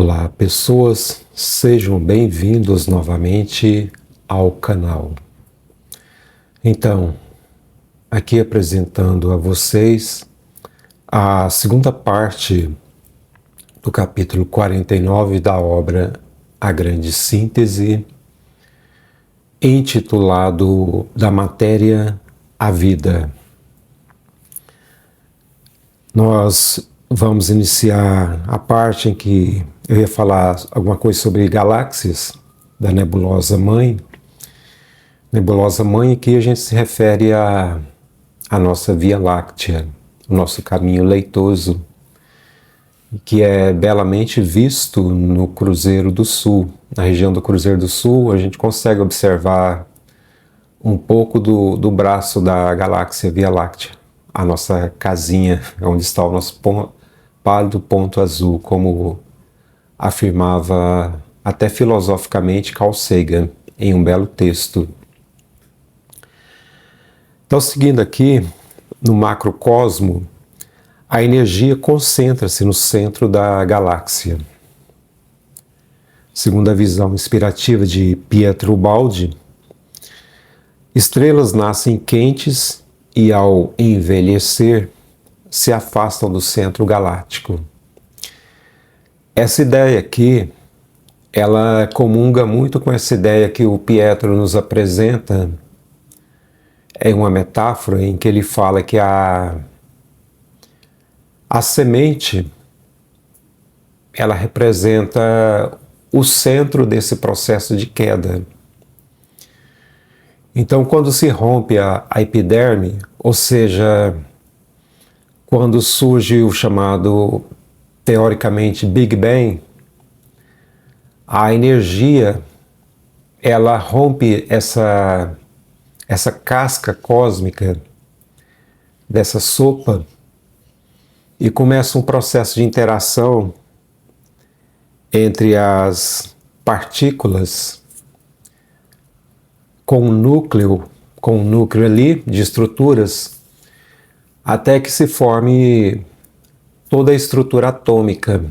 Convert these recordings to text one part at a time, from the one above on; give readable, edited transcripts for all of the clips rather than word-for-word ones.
Olá, pessoas, sejam bem-vindos novamente ao canal. Então, aqui apresentando a vocês a segunda parte do capítulo 49 da obra A Grande Síntese, intitulado Da Matéria à Vida. Nós vamos iniciar a parte em que eu ia falar alguma coisa sobre galáxias da nebulosa mãe. Nebulosa mãe que a gente se refere à nossa Via Láctea, o nosso caminho leitoso, que é belamente visto no Cruzeiro do Sul. Na região do Cruzeiro do Sul, a gente consegue observar um pouco do braço da galáxia Via Láctea, a nossa casinha, onde está o nosso pálido ponto azul, como afirmava até filosoficamente Carl Sagan em um belo texto. Então, seguindo aqui, no macrocosmo, a energia concentra-se no centro da galáxia. Segundo a visão inspirativa de Pietro Baldi, estrelas nascem quentes e, ao envelhecer, se afastam do centro galáctico. Essa ideia aqui, ela comunga muito com essa ideia que o Pietro nos apresenta em uma metáfora em que ele fala que a semente, ela representa o centro desse processo de queda. Então, quando se rompe a epiderme, ou seja, quando surge o chamado, teoricamente, Big Bang, a energia, ela rompe essa casca cósmica dessa sopa e começa um processo de interação entre as partículas com o núcleo ali de estruturas, até que se forme toda a estrutura atômica,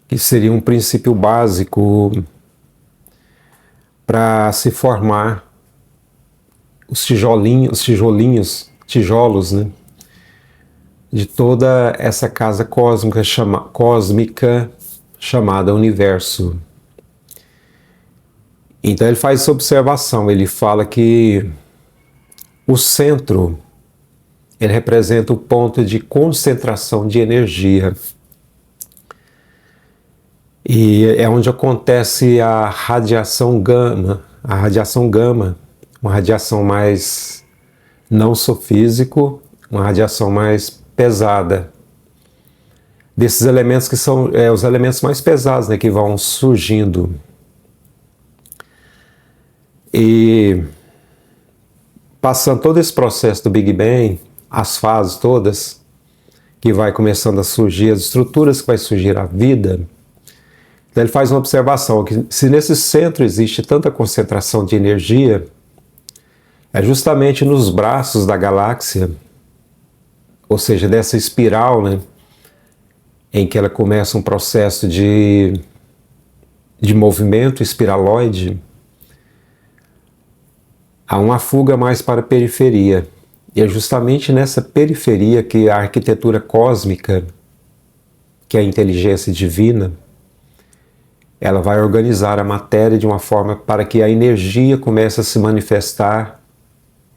que seria um princípio básico para se formar os tijolos, né, de toda essa casa cósmica chamada universo. Então ele faz essa observação, ele fala que o centro, ele representa o ponto de concentração de energia. E é onde acontece a radiação gama, uma radiação mais não sofísico, uma radiação mais pesada. Desses elementos que são os elementos mais pesados, né, que vão surgindo. E passando todo esse processo do Big Bang, as fases todas, que vai começando a surgir, as estruturas que vai surgir a vida, então ele faz uma observação, que se nesse centro existe tanta concentração de energia, é justamente nos braços da galáxia, ou seja, dessa espiral, né, em que ela começa um processo de movimento espiraloide, há uma fuga mais para a periferia. E é justamente nessa periferia que a arquitetura cósmica, que é a inteligência divina, ela vai organizar a matéria de uma forma para que a energia comece a se manifestar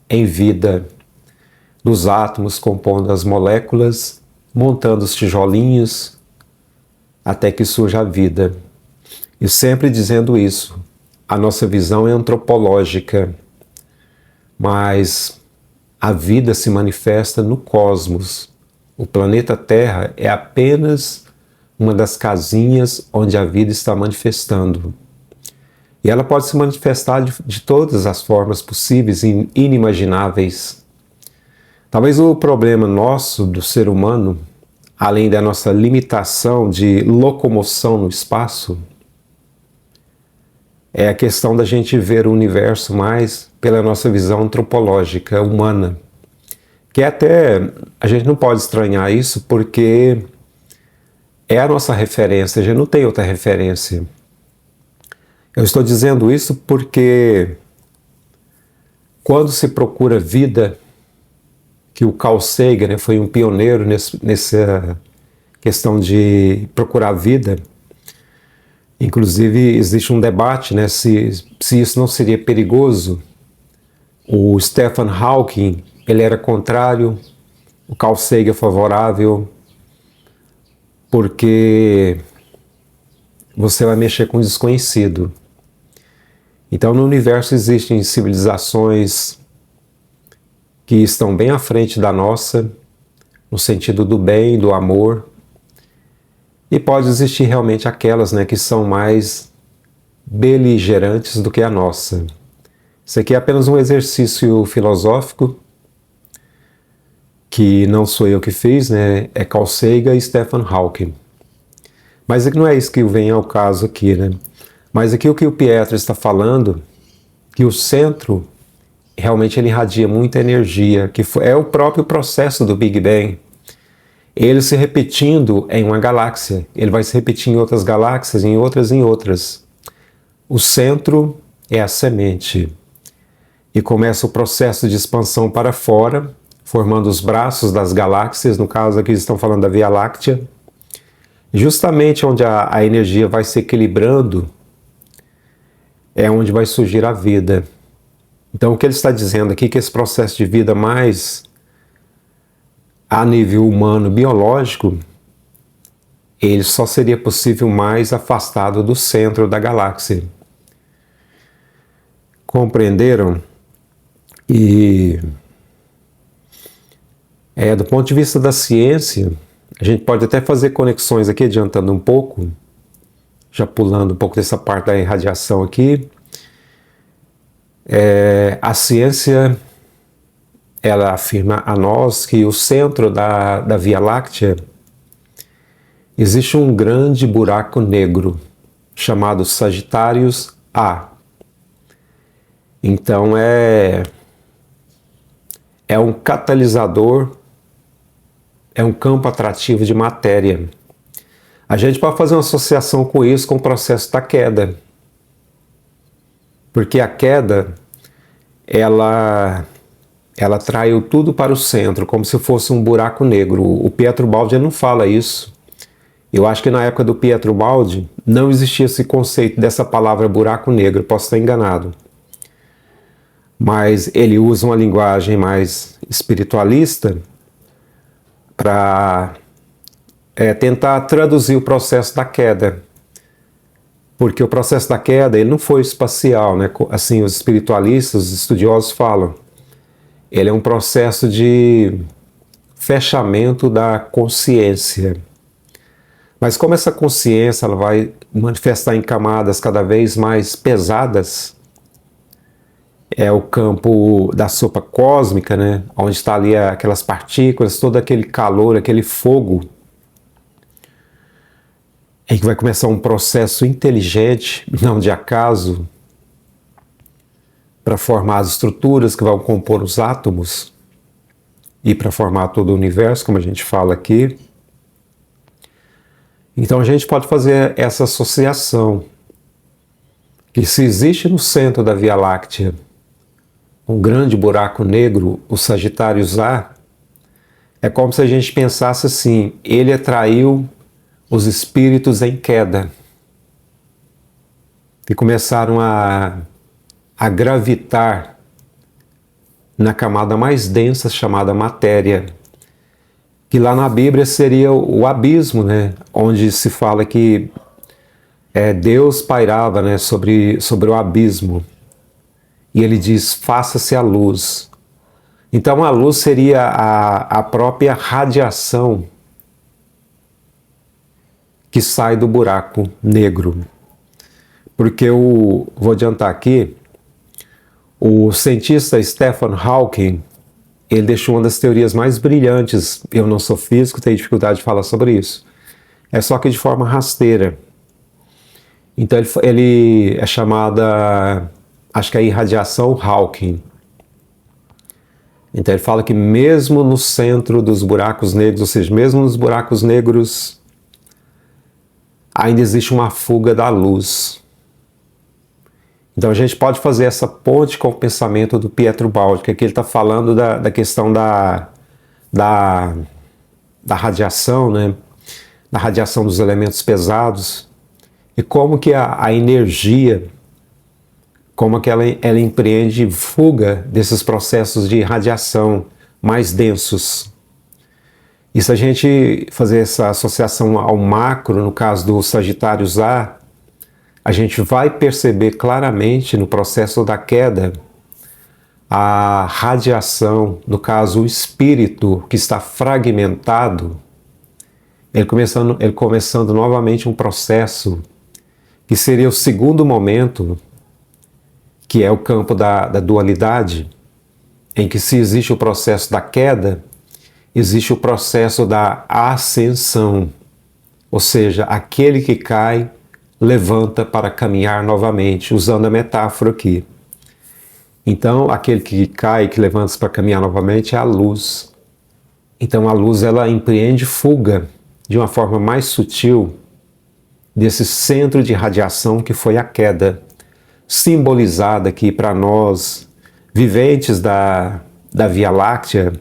em vida, dos átomos compondo as moléculas, montando os tijolinhos, até que surja a vida. E sempre dizendo isso, a nossa visão é antropológica, mas a vida se manifesta no cosmos. O planeta Terra é apenas uma das casinhas onde a vida está manifestando. E ela pode se manifestar de todas as formas possíveis e inimagináveis. Talvez o problema nosso, do ser humano, além da nossa limitação de locomoção no espaço, é a questão da gente ver o universo mais pela nossa visão antropológica, humana. Que até a gente não pode estranhar isso, porque é a nossa referência, a gente não tem outra referência. Eu estou dizendo isso porque quando se procura vida, que o Carl Sagan, né, foi um pioneiro nessa questão de procurar vida, inclusive existe um debate, né, se isso não seria perigoso. O Stephen Hawking, ele era contrário, o Carl Sagan favorável, porque você vai mexer com o desconhecido. Então no universo existem civilizações que estão bem à frente da nossa, no sentido do bem, do amor, e pode existir realmente aquelas, né, que são mais beligerantes do que a nossa. Isso aqui é apenas um exercício filosófico, que não sou eu que fiz, né, é Carl Sagan e Stephen Hawking. Mas não é isso que vem ao caso aqui, né? Mas aqui o que o Pietro está falando, que o centro realmente ele irradia muita energia, que é o próprio processo do Big Bang. Ele se repetindo em uma galáxia, ele vai se repetir em outras galáxias, em outras. O centro é a semente. E começa o processo de expansão para fora, formando os braços das galáxias, no caso aqui estão falando da Via Láctea. Justamente onde a energia vai se equilibrando, é onde vai surgir a vida. Então o que ele está dizendo aqui é que esse processo de vida mais a nível humano, biológico, ele só seria possível mais afastado do centro da galáxia. Compreenderam? E do ponto de vista da ciência, a gente pode até fazer conexões aqui, adiantando um pouco, já pulando um pouco dessa parte da irradiação aqui. A ciência, ela afirma a nós que o centro da Via Láctea existe um grande buraco negro chamado Sagitários A. Então é um catalisador, é um campo atrativo de matéria. A gente pode fazer uma associação com isso, com o processo da queda. Porque a queda, ela traiu tudo para o centro, como se fosse um buraco negro. O Pietro Baldi não fala isso. Eu acho que na época do Pietro Baldi não existia esse conceito dessa palavra buraco negro, posso estar enganado. Mas ele usa uma linguagem mais espiritualista para tentar traduzir o processo da queda. Porque o processo da queda ele não foi espacial, né? Assim, os espiritualistas, os estudiosos falam. Ele é um processo de fechamento da consciência. Mas como essa consciência ela vai manifestar em camadas cada vez mais pesadas, é o campo da sopa cósmica, né? Onde está ali aquelas partículas, todo aquele calor, aquele fogo, em que vai começar um processo inteligente, não de acaso, para formar as estruturas que vão compor os átomos e para formar todo o universo, como a gente fala aqui. Então a gente pode fazer essa associação, que se existe no centro da Via Láctea um grande buraco negro, o Sagitários A, é como se a gente pensasse assim, ele atraiu os espíritos em queda, que começaram a gravitar na camada mais densa chamada matéria, que lá na Bíblia seria o abismo, né? Onde se fala que Deus pairava, né, sobre o abismo, e ele diz, faça-se a luz. Então a luz seria a própria radiação que sai do buraco negro. Porque vou adiantar aqui, o cientista Stephen Hawking, ele deixou uma das teorias mais brilhantes. Eu não sou físico, tenho dificuldade de falar sobre isso. É só que de forma rasteira. Então ele é chamada, acho que é irradiação Hawking. Então ele fala que mesmo no centro dos buracos negros, ou seja, mesmo nos buracos negros ainda existe uma fuga da luz. Então a gente pode fazer essa ponte com o pensamento do Pietro Baldi, que aqui ele está falando da questão da radiação, né? Da radiação dos elementos pesados, e como que a energia, como que ela empreende fuga desses processos de radiação mais densos. E se a gente fazer essa associação ao macro, no caso do Sagitários A, a gente vai perceber claramente no processo da queda a radiação, no caso o espírito que está fragmentado, ele começando novamente um processo que seria o segundo momento, que é o campo da dualidade, em que se existe o processo da queda, existe o processo da ascensão, ou seja, aquele que cai levanta para caminhar novamente, usando a metáfora aqui. Então, aquele que cai, que levanta para caminhar novamente é a luz. Então, a luz, ela empreende fuga de uma forma mais sutil desse centro de radiação que foi a queda, simbolizada aqui para nós, viventes da Via Láctea,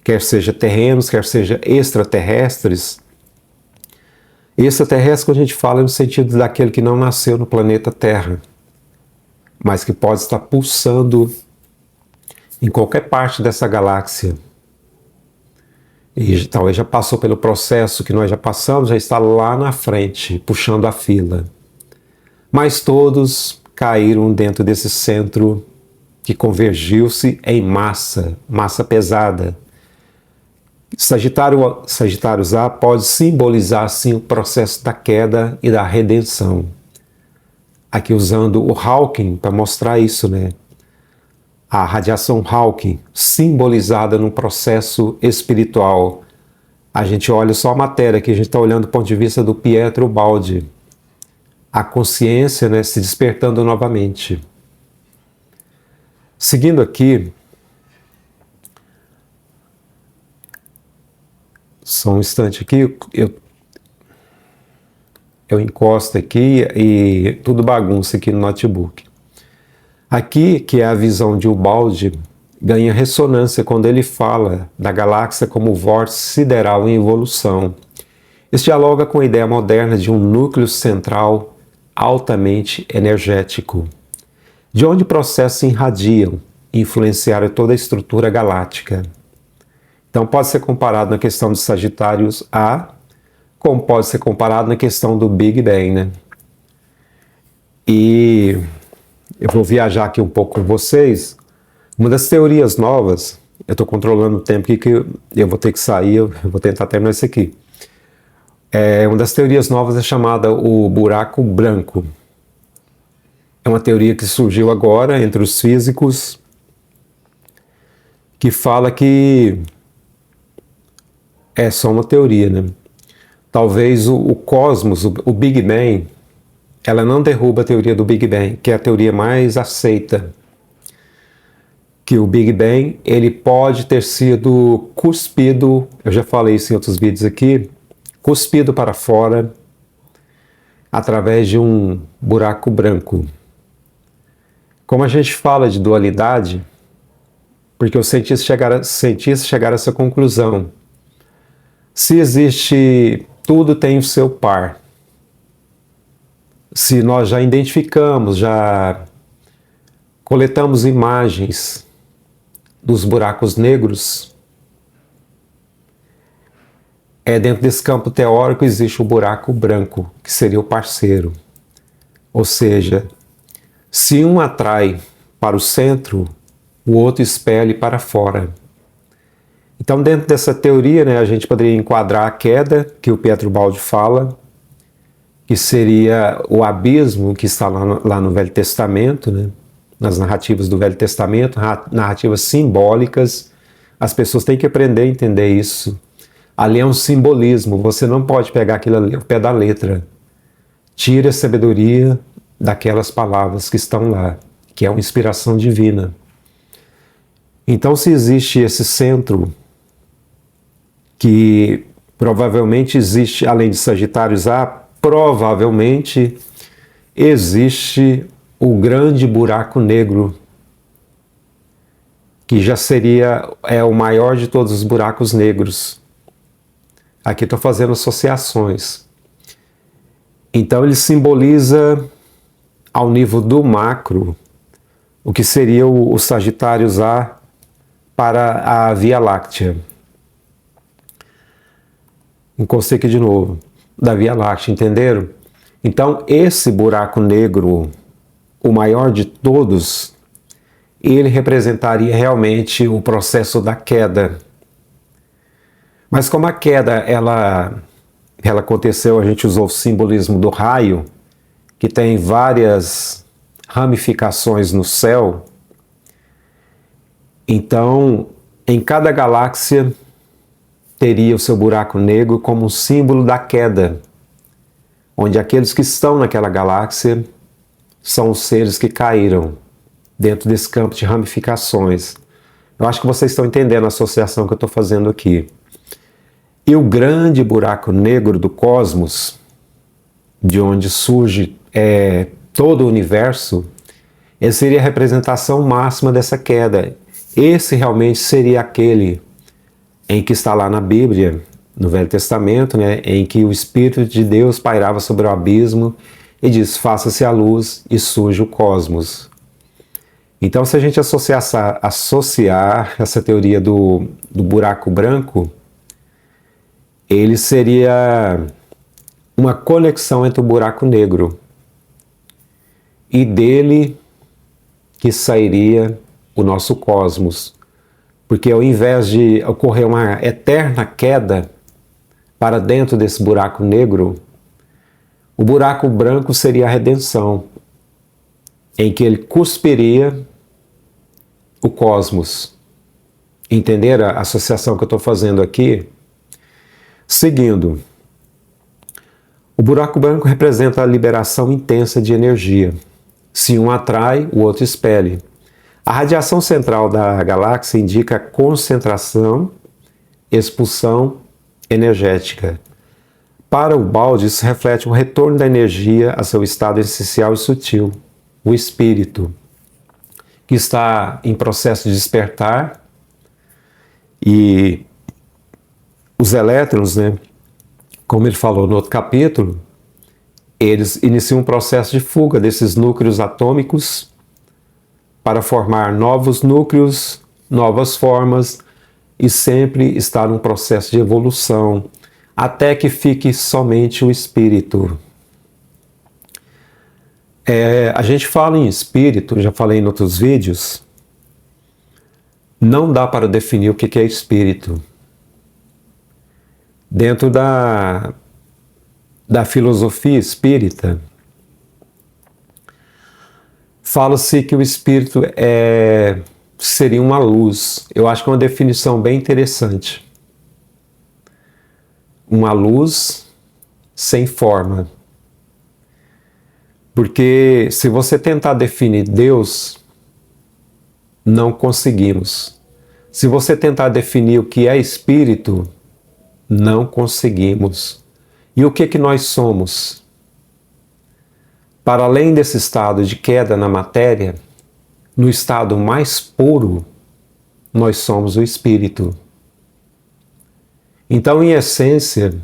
quer seja terrenos, quer seja extraterrestres. Extraterrestre, quando a gente fala, é no sentido daquele que não nasceu no planeta Terra, mas que pode estar pulsando em qualquer parte dessa galáxia. E talvez já passou pelo processo que nós já passamos, já está lá na frente, puxando a fila. Mas todos caíram dentro desse centro que convergiu-se em massa pesada. Sagitários A pode simbolizar, assim, o processo da queda e da redenção. Aqui usando o Hawking para mostrar isso, né? A radiação Hawking, simbolizada num processo espiritual. A gente olha só a matéria, que a gente está olhando do ponto de vista do Pietro Baldi. A consciência, né, se despertando novamente. Seguindo aqui, só um instante aqui, eu encosto aqui e tudo bagunça aqui no notebook. Aqui, que é a visão de Ubaldi, ganha ressonância quando ele fala da galáxia como vórtice sideral em evolução. Isso dialoga com a ideia moderna de um núcleo central altamente energético, de onde processos se irradiam e influenciaram toda a estrutura galáctica. Então pode ser comparado na questão dos Sagitários A, como pode ser comparado na questão do Big Bang, né? E eu vou viajar aqui um pouco com vocês. Uma das teorias novas, eu estou controlando o tempo aqui que eu vou ter que sair, eu vou tentar terminar isso aqui. Uma das teorias novas é chamada o buraco branco. É uma teoria que surgiu agora entre os físicos, que fala que é só uma teoria, né? Talvez o cosmos, o Big Bang, ela não derruba a teoria do Big Bang, que é a teoria mais aceita. Que o Big Bang, ele pode ter sido cuspido, eu já falei isso em outros vídeos aqui, cuspido para fora através de um buraco branco. Como a gente fala de dualidade, porque os cientistas chegaram a essa conclusão. Se existe, tudo tem o seu par. Se nós já identificamos, já coletamos imagens dos buracos negros, dentro desse campo teórico existe o buraco branco, que seria o parceiro. Ou seja, se um atrai para o centro, o outro expele para fora. Então, dentro dessa teoria, né, a gente poderia enquadrar a queda, que o Pietro Baldi fala, que seria o abismo que está lá no Velho Testamento, né, nas narrativas do Velho Testamento, narrativas simbólicas. As pessoas têm que aprender a entender isso. Ali é um simbolismo, você não pode pegar aquilo ali ao pé da letra. Tire a sabedoria daquelas palavras que estão lá, que é uma inspiração divina. Então, se existe esse centro, que provavelmente existe, além de Sagitários A, provavelmente existe o grande buraco negro, que já seria o maior de todos os buracos negros. Aqui estou fazendo associações. Então ele simboliza, ao nível do macro, o que seria o Sagitários A para a Via Láctea. Encostei aqui de novo, da Via Láctea, entenderam? Então esse buraco negro, o maior de todos, ele representaria realmente o processo da queda. Mas como a queda ela aconteceu, a gente usou o simbolismo do raio, que tem várias ramificações no céu. Então, em cada galáxia teria o seu buraco negro como um símbolo da queda, onde aqueles que estão naquela galáxia são os seres que caíram dentro desse campo de ramificações. Eu acho que vocês estão entendendo a associação que eu estou fazendo aqui. E o grande buraco negro do cosmos, de onde surge todo o universo, esse seria a representação máxima dessa queda. Esse realmente seria aquele em que está lá na Bíblia, no Velho Testamento, né, em que o Espírito de Deus pairava sobre o abismo e diz: faça-se a luz, e surge o cosmos. Então, se a gente associar essa teoria do buraco branco, ele seria uma conexão entre o buraco negro, e dele que sairia o nosso cosmos. Porque ao invés de ocorrer uma eterna queda para dentro desse buraco negro, o buraco branco seria a redenção, em que ele cuspiria o cosmos. Entenderam a associação que eu estou fazendo aqui? Seguindo, o buraco branco representa a liberação intensa de energia. Se um atrai, o outro expele. A radiação central da galáxia indica concentração, expulsão energética. Para o balde, isso reflete o retorno da energia a seu estado essencial e sutil, o espírito, que está em processo de despertar, e os elétrons, né, como ele falou no outro capítulo, eles iniciam um processo de fuga desses núcleos atômicos para formar novos núcleos, novas formas, e sempre estar num processo de evolução, até que fique somente o espírito. A gente fala em espírito, já falei em outros vídeos, não dá para definir o que é espírito. Dentro da filosofia espírita, fala-se que o espírito seria uma luz. Eu acho que é uma definição bem interessante. Uma luz sem forma. Porque se você tentar definir Deus, não conseguimos. Se você tentar definir o que é espírito, não conseguimos. E o que nós somos? Para além desse estado de queda na matéria, no estado mais puro, nós somos o espírito. Então, em essência,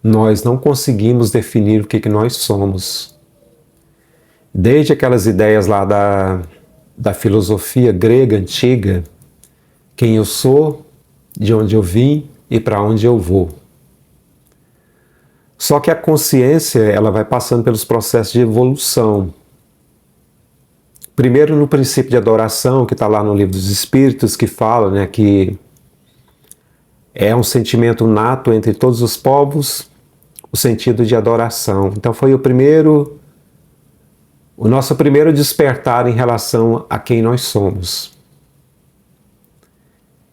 nós não conseguimos definir o que nós somos. Desde aquelas ideias lá da filosofia grega antiga, quem eu sou, de onde eu vim e para onde eu vou. Só que a consciência, ela vai passando pelos processos de evolução. Primeiro no princípio de adoração, que está lá no Livro dos Espíritos, que fala, né, que é um sentimento nato entre todos os povos, o sentido de adoração. Então foi o nosso primeiro despertar em relação a quem nós somos.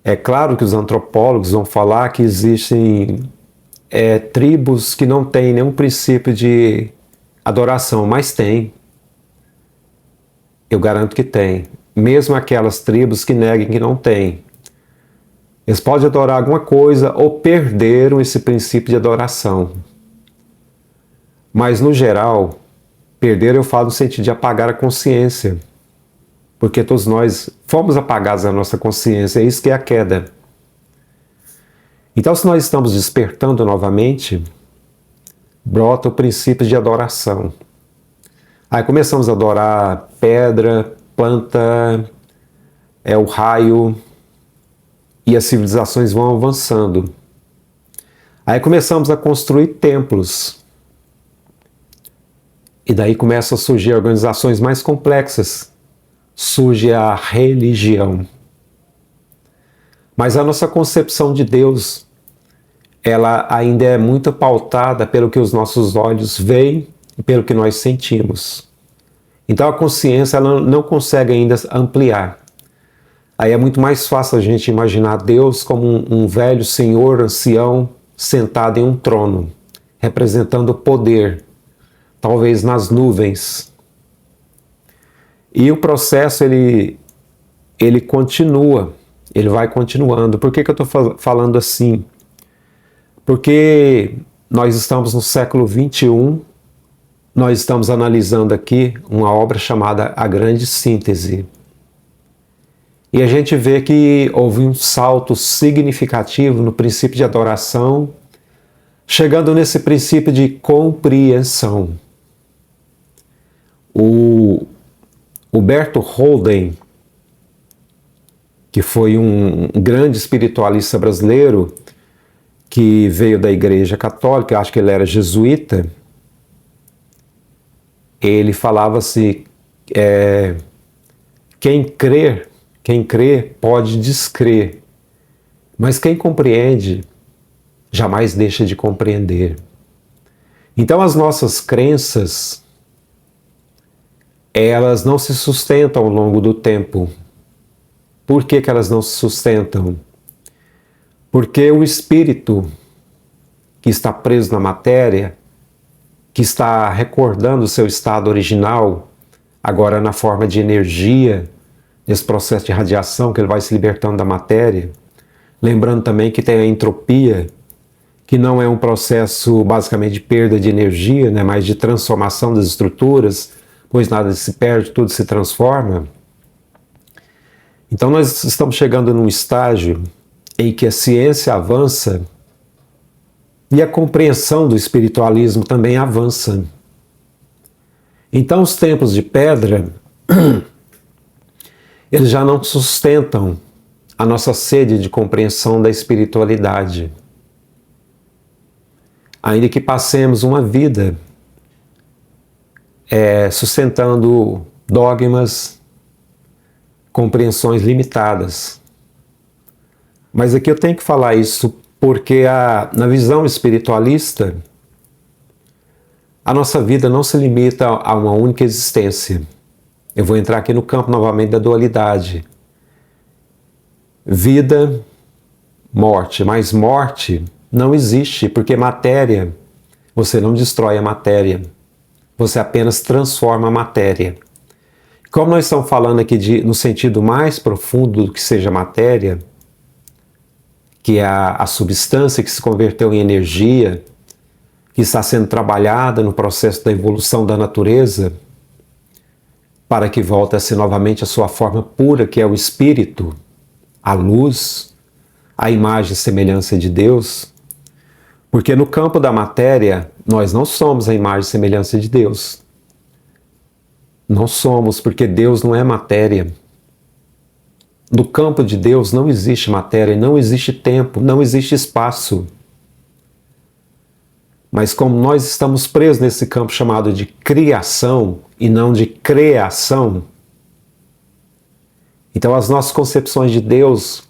É claro que os antropólogos vão falar que existem tribos que não têm nenhum princípio de adoração, mas tem. Eu garanto que tem. Mesmo aquelas tribos que neguem que não tem. Eles podem adorar alguma coisa ou perderam esse princípio de adoração. Mas, no geral, perder eu falo no sentido de apagar a consciência. Porque todos nós fomos apagados da nossa consciência, é isso que é a queda. Então, se nós estamos despertando novamente, brota o princípio de adoração. Aí começamos a adorar pedra, planta, o raio, e as civilizações vão avançando. Aí começamos a construir templos. E daí começam a surgir organizações mais complexas. Surge a religião. Mas a nossa concepção de Deus, ela ainda é muito pautada pelo que os nossos olhos veem e pelo que nós sentimos. Então a consciência ela não consegue ainda ampliar. Aí é muito mais fácil a gente imaginar Deus como um velho senhor ancião sentado em um trono, representando o poder, talvez nas nuvens. E o processo ele continua, ele vai continuando. Por que eu estou falando assim? Porque nós estamos no século XXI, nós estamos analisando aqui uma obra chamada A Grande Síntese. E a gente vê que houve um salto significativo no princípio de adoração, chegando nesse princípio de compreensão. O Berto Holden, que foi um grande espiritualista brasileiro, que veio da Igreja Católica, acho que ele era jesuíta, ele falava assim, quem crê pode descrer, mas quem compreende jamais deixa de compreender. Então as nossas crenças, elas não se sustentam ao longo do tempo. Por que elas não se sustentam? Porque o espírito que está preso na matéria, que está recordando o seu estado original, agora na forma de energia, nesse processo de radiação que ele vai se libertando da matéria, lembrando também que tem a entropia, que não é um processo basicamente de perda de energia, né, mas de transformação das estruturas, pois nada se perde, tudo se transforma. Então nós estamos chegando num estágio em que a ciência avança e a compreensão do espiritualismo também avança. Então os templos de pedra, eles já não sustentam a nossa sede de compreensão da espiritualidade. Ainda que passemos uma vida sustentando dogmas, compreensões limitadas. Mas aqui eu tenho que falar isso porque na visão espiritualista, a nossa vida não se limita a uma única existência. Eu vou entrar aqui no campo novamente da dualidade. Vida, morte, mas morte não existe, porque matéria, você não destrói a matéria, você apenas transforma a matéria. Como nós estamos falando aqui no sentido mais profundo do que seja matéria, que é a substância que se converteu em energia, que está sendo trabalhada no processo da evolução da natureza, para que volte a ser novamente a sua forma pura, que é o espírito, a luz, a imagem e semelhança de Deus. Porque no campo da matéria, nós não somos a imagem e semelhança de Deus. Não somos, porque Deus não é matéria. No campo de Deus não existe matéria, não existe tempo, não existe espaço. Mas como nós estamos presos nesse campo chamado de criação e não de criação, então as nossas concepções de Deus,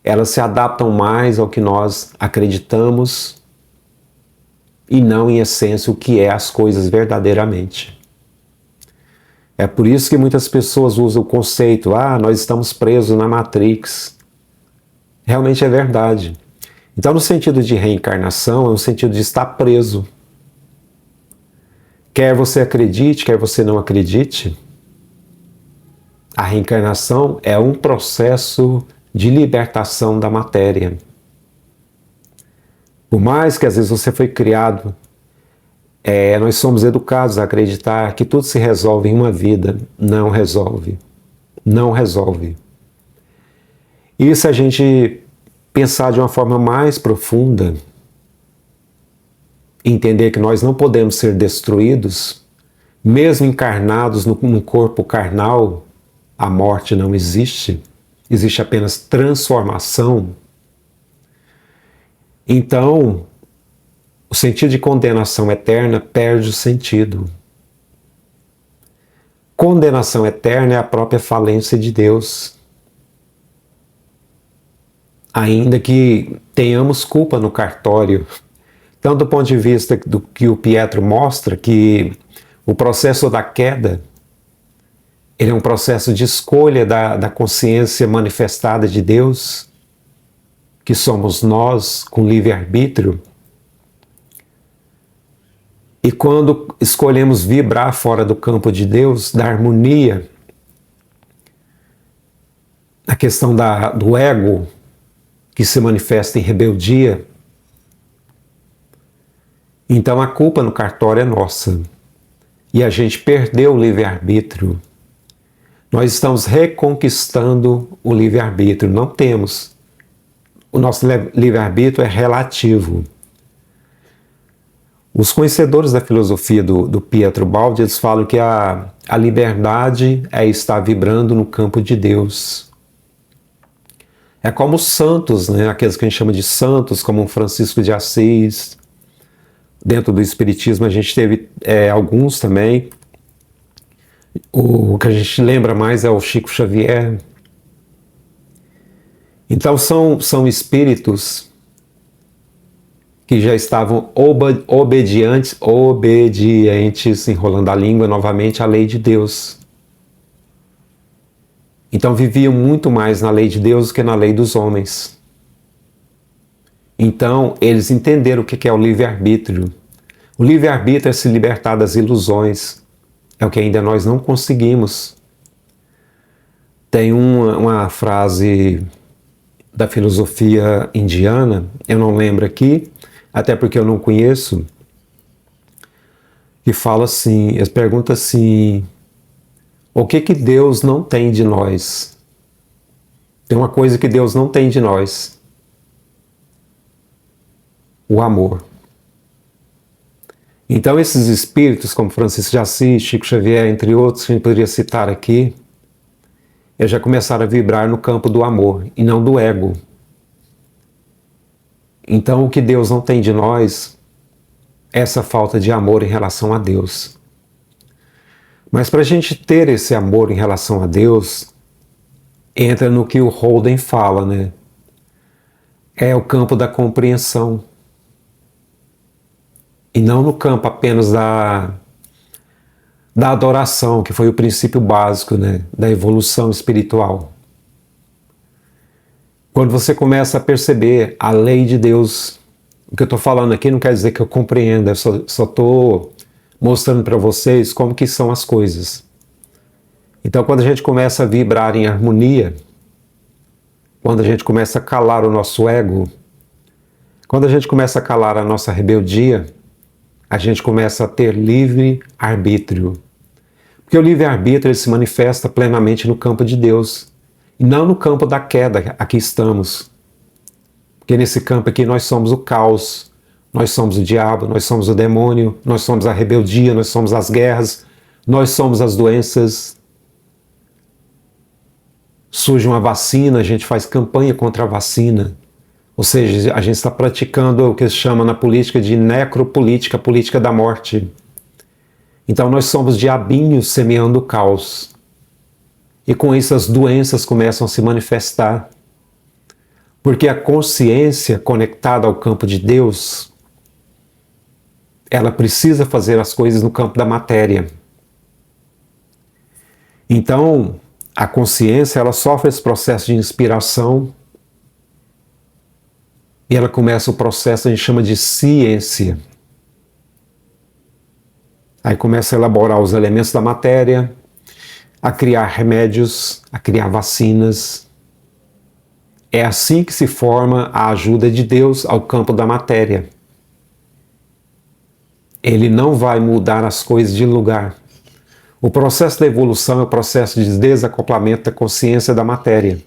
elas se adaptam mais ao que nós acreditamos e não, em essência, o que é as coisas verdadeiramente. É por isso que muitas pessoas usam o conceito, nós estamos presos na Matrix. Realmente é verdade. Então, no sentido de reencarnação, é um sentido de estar preso. Quer você acredite, quer você não acredite, a reencarnação é um processo de libertação da matéria. Por mais que às vezes você foi criado Nós somos educados a acreditar que tudo se resolve em uma vida. Não resolve. Não resolve. E se a gente pensar de uma forma mais profunda, entender que nós não podemos ser destruídos, mesmo encarnados num corpo carnal, a morte não existe, existe apenas transformação. Então, o sentido de condenação eterna perde o sentido. Condenação eterna é a própria falência de Deus. Ainda que tenhamos culpa no cartório, tanto do ponto de vista do que o Pietro mostra, que o processo da queda, ele é um processo de escolha da consciência manifestada de Deus, que somos nós com livre-arbítrio. E quando escolhemos vibrar fora do campo de Deus, da harmonia, a questão do ego, que se manifesta em rebeldia, então a culpa no cartório é nossa. E a gente perdeu o livre-arbítrio. Nós estamos reconquistando o livre-arbítrio. Não temos. O nosso livre-arbítrio é relativo. Os conhecedores da filosofia do Pietro Baldi, eles falam que a liberdade é estar vibrando no campo de Deus. É como os santos, né? Aqueles que a gente chama de santos, como Francisco de Assis. Dentro do Espiritismo a gente teve alguns também. O que a gente lembra mais é o Chico Xavier. Então são espíritos que já estavam obedientes, enrolando a língua novamente, à lei de Deus. Então viviam muito mais na lei de Deus do que na lei dos homens. Então eles entenderam o que é o livre-arbítrio. O livre-arbítrio é se libertar das ilusões. É o que ainda nós não conseguimos. Tem uma frase da filosofia indiana, eu não lembro aqui, até porque eu não conheço, que fala assim, eles perguntam assim, o que Deus não tem de nós? Tem uma coisa que Deus não tem de nós. O amor. Então esses espíritos, como Francisco de Assis, Chico Xavier, entre outros, que a gente poderia citar aqui, eles já começaram a vibrar no campo do amor e não do ego. Então o que Deus não tem de nós é essa falta de amor em relação a Deus. Mas para a gente ter esse amor em relação a Deus, entra no que o Holden fala, né? É o campo da compreensão. E não no campo apenas da adoração, que foi o princípio básico, né, da evolução espiritual. Quando você começa a perceber a lei de Deus, o que eu estou falando aqui não quer dizer que eu compreenda, eu só estou mostrando para vocês como que são as coisas. Então quando a gente começa a vibrar em harmonia, quando a gente começa a calar o nosso ego, quando a gente começa a calar a nossa rebeldia, a gente começa a ter livre-arbítrio. Porque o livre-arbítrio se manifesta plenamente no campo de Deus, e não no campo da queda, aqui estamos. Porque nesse campo aqui nós somos o caos, nós somos o diabo, nós somos o demônio, nós somos a rebeldia, nós somos as guerras, nós somos as doenças. Surge uma vacina, a gente faz campanha contra a vacina. Ou seja, a gente está praticando o que se chama na política de necropolítica, a política da morte. Então nós somos diabinhos semeando o caos. E com isso as doenças começam a se manifestar. Porque a consciência conectada ao campo de Deus, ela precisa fazer as coisas no campo da matéria. Então, a consciência, ela sofre esse processo de inspiração, e ela começa o processo, a gente chama de ciência. Aí começa a elaborar os elementos da matéria, a criar remédios, a criar vacinas. É assim que se forma a ajuda de Deus ao campo da matéria. ele não vai mudar as coisas de lugar. O processo da evolução é o processo de desacoplamento da consciência da matéria,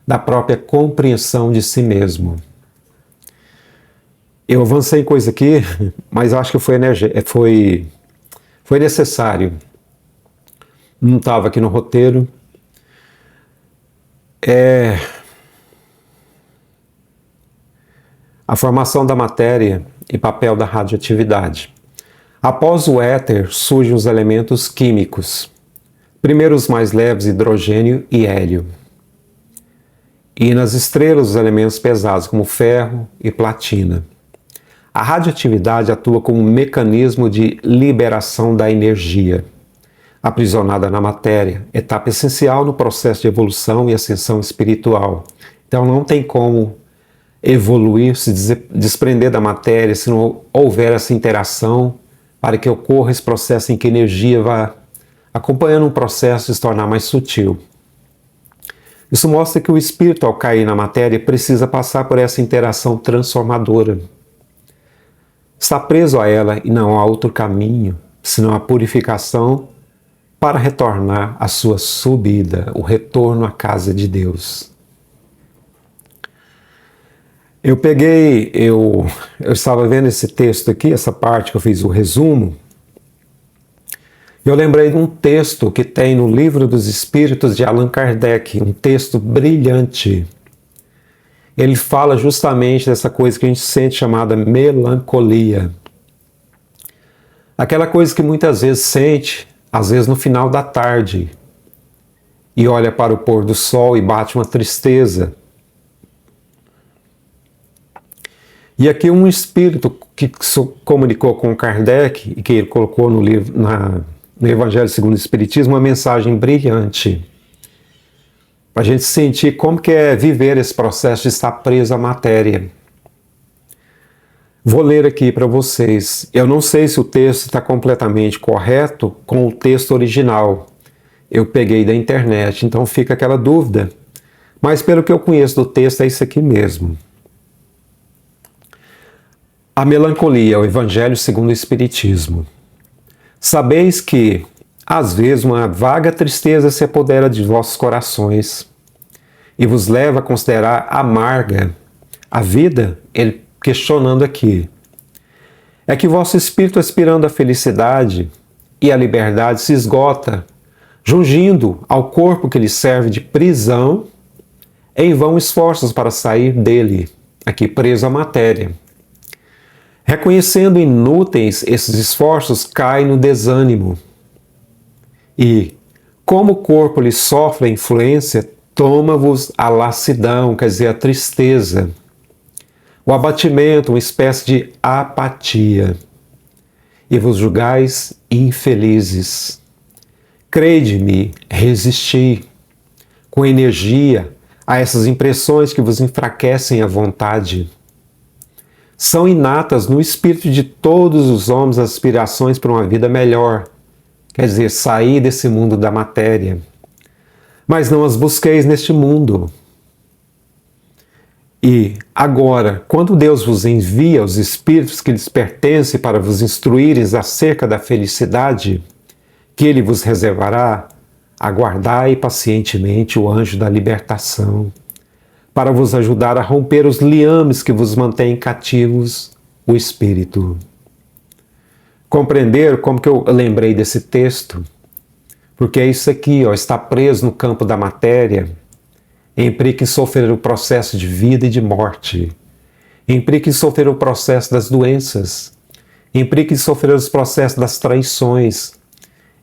da própria compreensão de si mesmo. Eu avancei em coisa aqui, mas acho que foi necessário. Não estava aqui no roteiro. A formação da matéria e papel da radioatividade. Após o éter surgem os elementos químicos. Primeiro os mais leves, hidrogênio e hélio. E nas estrelas os elementos pesados, como ferro e platina. A radioatividade atua como um mecanismo de liberação da energia, aprisionada na matéria, etapa essencial no processo de evolução e ascensão espiritual. Então não tem como evoluir, se desprender da matéria, se não houver essa interação para que ocorra esse processo em que a energia vá acompanhando um processo de se tornar mais sutil. Isso mostra que o espírito, ao cair na matéria, precisa passar por essa interação transformadora. Está preso a ela e não há outro caminho, senão a purificação para retornar à sua subida, o retorno à casa de Deus. Eu estava vendo esse texto aqui, essa parte que eu fiz o resumo, e eu lembrei de um texto que tem no Livro dos Espíritos de Allan Kardec, um texto brilhante. Ele fala justamente dessa coisa que a gente sente chamada melancolia. Aquela coisa que muitas vezes sente, às vezes no final da tarde, e olha para o pôr do sol e bate uma tristeza. E aqui um espírito que comunicou com Kardec, e que ele colocou no livro, no Evangelho segundo o Espiritismo, uma mensagem brilhante, para a gente sentir como que é viver esse processo de estar preso à matéria. Vou ler aqui para vocês. Eu não sei se o texto está completamente correto com o texto original. Eu peguei da internet, então fica aquela dúvida. Mas pelo que eu conheço do texto, é isso aqui mesmo. A melancolia, o Evangelho segundo o Espiritismo. Sabeis que, às vezes, uma vaga tristeza se apodera de vossos corações e vos leva a considerar amarga a vida, ele questionando aqui. É que vosso espírito, aspirando à felicidade e à liberdade, se esgota, jungindo ao corpo que lhe serve de prisão, em vão esforços para sair dele, aqui preso à matéria. Reconhecendo inúteis esses esforços, cai no desânimo. E, como o corpo lhe sofre a influência, toma-vos a lassidão, quer dizer, a tristeza, o abatimento, uma espécie de apatia, e vos julgais infelizes. Crede-me, resisti com energia a essas impressões que vos enfraquecem a vontade. São inatas no espírito de todos os homens as aspirações para uma vida melhor, quer dizer, sair desse mundo da matéria. Mas não as busqueis neste mundo. E agora, quando Deus vos envia os espíritos que lhes pertencem para vos instruírem acerca da felicidade que Ele vos reservará, aguardai pacientemente o anjo da libertação, para vos ajudar a romper os liames que vos mantêm cativos o espírito. Compreenderam como que eu lembrei desse texto? Porque é isso aqui, está preso no campo da matéria, implica em sofrer o processo de vida e de morte, implica em sofrer o processo das doenças, implica em sofrer os processos das traições,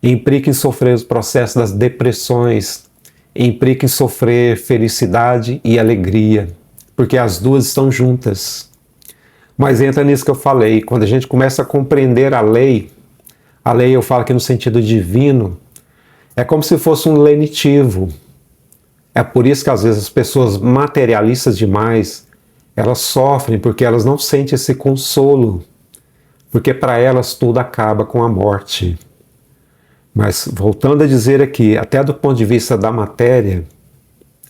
implica em sofrer os processos das depressões, implica em sofrer felicidade e alegria, porque as duas estão juntas. Mas entra nisso que eu falei, quando a gente começa a compreender a lei eu falo aqui no sentido divino, é como se fosse um lenitivo. É por isso que às vezes as pessoas materialistas demais, elas sofrem porque elas não sentem esse consolo, porque para elas tudo acaba com a morte. Mas voltando a dizer aqui, até do ponto de vista da matéria,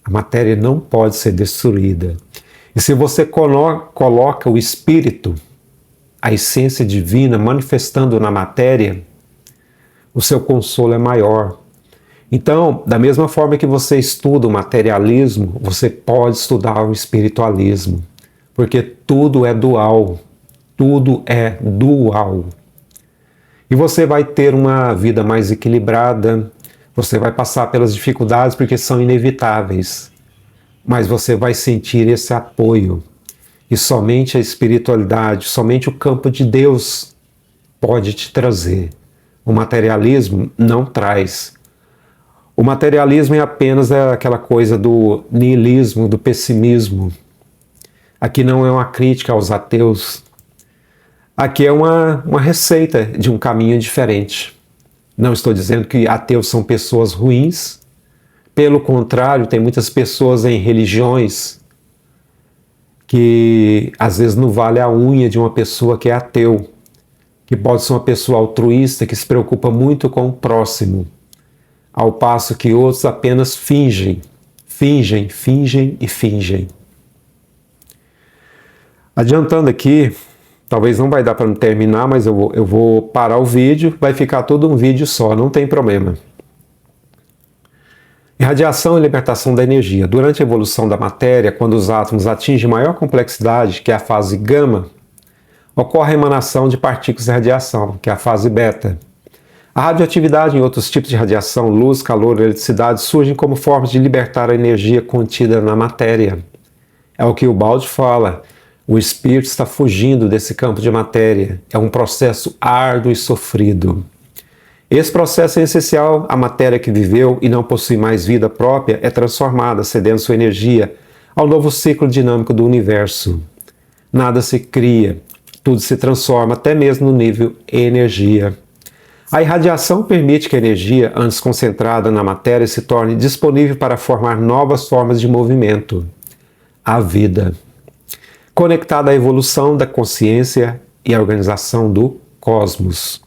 a matéria não pode ser destruída. E se você coloca o espírito a essência divina manifestando na matéria, o seu consolo é maior. Então, da mesma forma que você estuda o materialismo, você pode estudar o espiritualismo, porque tudo é dual, tudo é dual. E você vai ter uma vida mais equilibrada, você vai passar pelas dificuldades porque são inevitáveis, mas você vai sentir esse apoio. E somente a espiritualidade, somente o campo de Deus pode te trazer. O materialismo não traz. O materialismo é apenas aquela coisa do niilismo, do pessimismo. Aqui não é uma crítica aos ateus. Aqui é uma receita de um caminho diferente. Não estou dizendo que ateus são pessoas ruins. Pelo contrário, tem muitas pessoas em religiões que às vezes não vale a unha de uma pessoa que é ateu, que pode ser uma pessoa altruísta, que se preocupa muito com o próximo, ao passo que outros apenas fingem. Adiantando aqui, talvez não vai dar para terminar, mas eu vou parar o vídeo, vai ficar todo um vídeo só, não tem problema. Irradiação e libertação da energia. Durante a evolução da matéria, quando os átomos atingem maior complexidade, que é a fase gama, ocorre a emanação de partículas de radiação, que é a fase beta. A radioatividade e outros tipos de radiação, luz, calor e eletricidade, surgem como formas de libertar a energia contida na matéria. É o que o Baldi fala. O espírito está fugindo desse campo de matéria. É um processo árduo e sofrido. Esse processo é essencial. A matéria que viveu e não possui mais vida própria é transformada, cedendo sua energia ao novo ciclo dinâmico do universo. Nada se cria, tudo se transforma, até mesmo no nível energia. A irradiação permite que a energia, antes concentrada na matéria, se torne disponível para formar novas formas de movimento. A vida. Conectada à evolução da consciência e à organização do cosmos.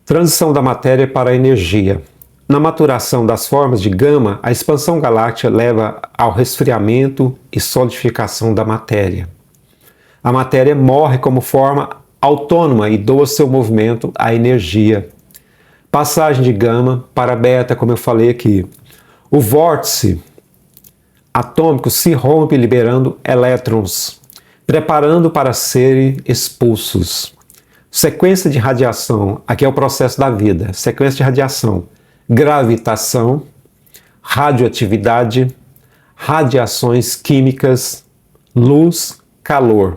Transição da matéria para a energia. Na maturação das formas de gama, a expansão galáctica leva ao resfriamento e solidificação da matéria. A matéria morre como forma autônoma e doa seu movimento à energia. Passagem de gama para beta, como eu falei aqui. O vórtice atômico se rompe liberando elétrons, preparando para serem expulsos. Sequência de radiação, aqui é o processo da vida. Sequência de radiação, gravitação, radioatividade, radiações químicas, luz, calor,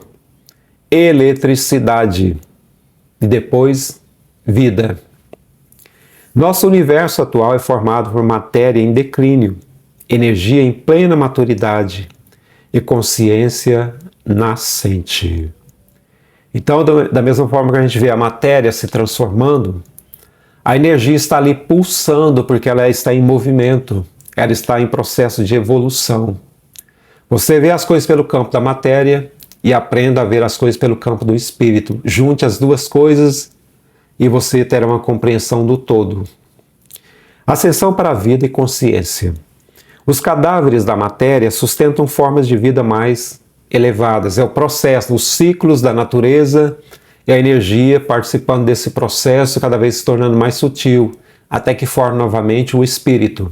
eletricidade e depois vida. Nosso universo atual é formado por matéria em declínio, energia em plena maturidade e consciência nascente. Então, da mesma forma que a gente vê a matéria se transformando, a energia está ali pulsando porque ela está em movimento, ela está em processo de evolução. Você vê as coisas pelo campo da matéria e aprenda a ver as coisas pelo campo do espírito. Junte as duas coisas e você terá uma compreensão do todo. Ascensão para a vida e consciência. Os cadáveres da matéria sustentam formas de vida mais elevadas. É o processo, os ciclos da natureza e a energia participando desse processo, cada vez se tornando mais sutil, até que forma novamente o espírito.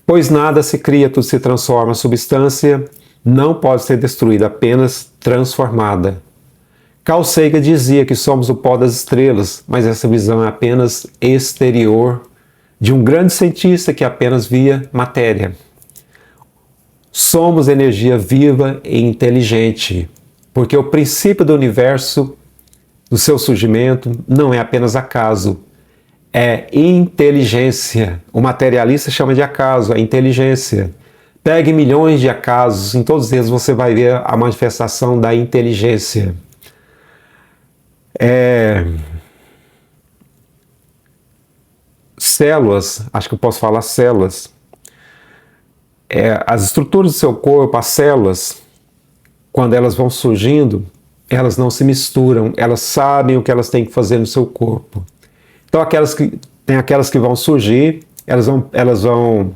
Pois nada se cria, tudo se transforma. A substância não pode ser destruída, apenas transformada. Carl Sagan dizia que somos o pó das estrelas, mas essa visão é apenas exterior de um grande cientista que apenas via matéria. Somos energia viva e inteligente, porque o princípio do universo, do seu surgimento, não é apenas acaso, é inteligência. O materialista chama de acaso, é inteligência. Pegue milhões de acasos, em todos eles você vai ver a manifestação da inteligência. Células, acho que eu posso falar células. As estruturas do seu corpo, as células, quando elas vão surgindo, elas não se misturam, elas sabem o que elas têm que fazer no seu corpo. Então, tem aquelas que vão surgir, elas vão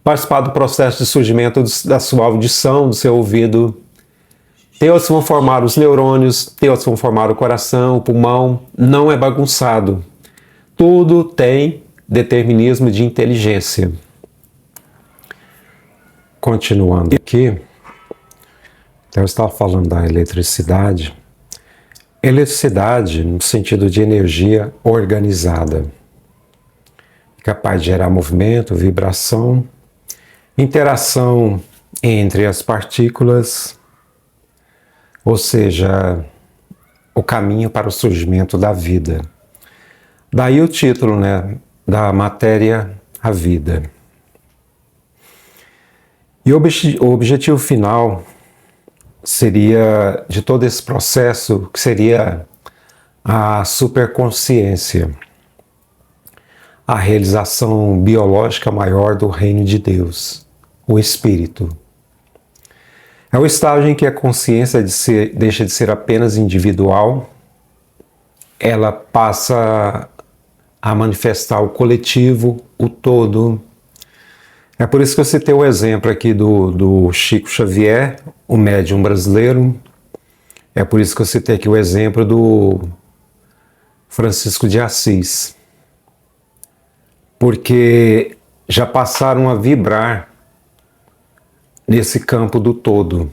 participar do processo de surgimento da sua audição, do seu ouvido Tem outros que vão formar os neurônios, tem outros que vão formar o coração, o pulmão. Não é bagunçado. Tudo tem determinismo de inteligência. Continuando aqui, então eu estava falando da eletricidade. Eletricidade no sentido de energia organizada, capaz de gerar movimento, vibração, interação entre as partículas, ou seja, o caminho para o surgimento da vida. Daí o título, né, da matéria, a vida. E o objetivo final seria, de todo esse processo, que seria a superconsciência, a realização biológica maior do reino de Deus, o Espírito. É o estágio em que a consciência deixa de ser apenas individual, ela passa a manifestar o coletivo, o todo. É por isso que eu citei o exemplo aqui do Chico Xavier, o médium brasileiro. É por isso que eu citei aqui o exemplo do Francisco de Assis. Porque já passaram a vibrar nesse campo do todo.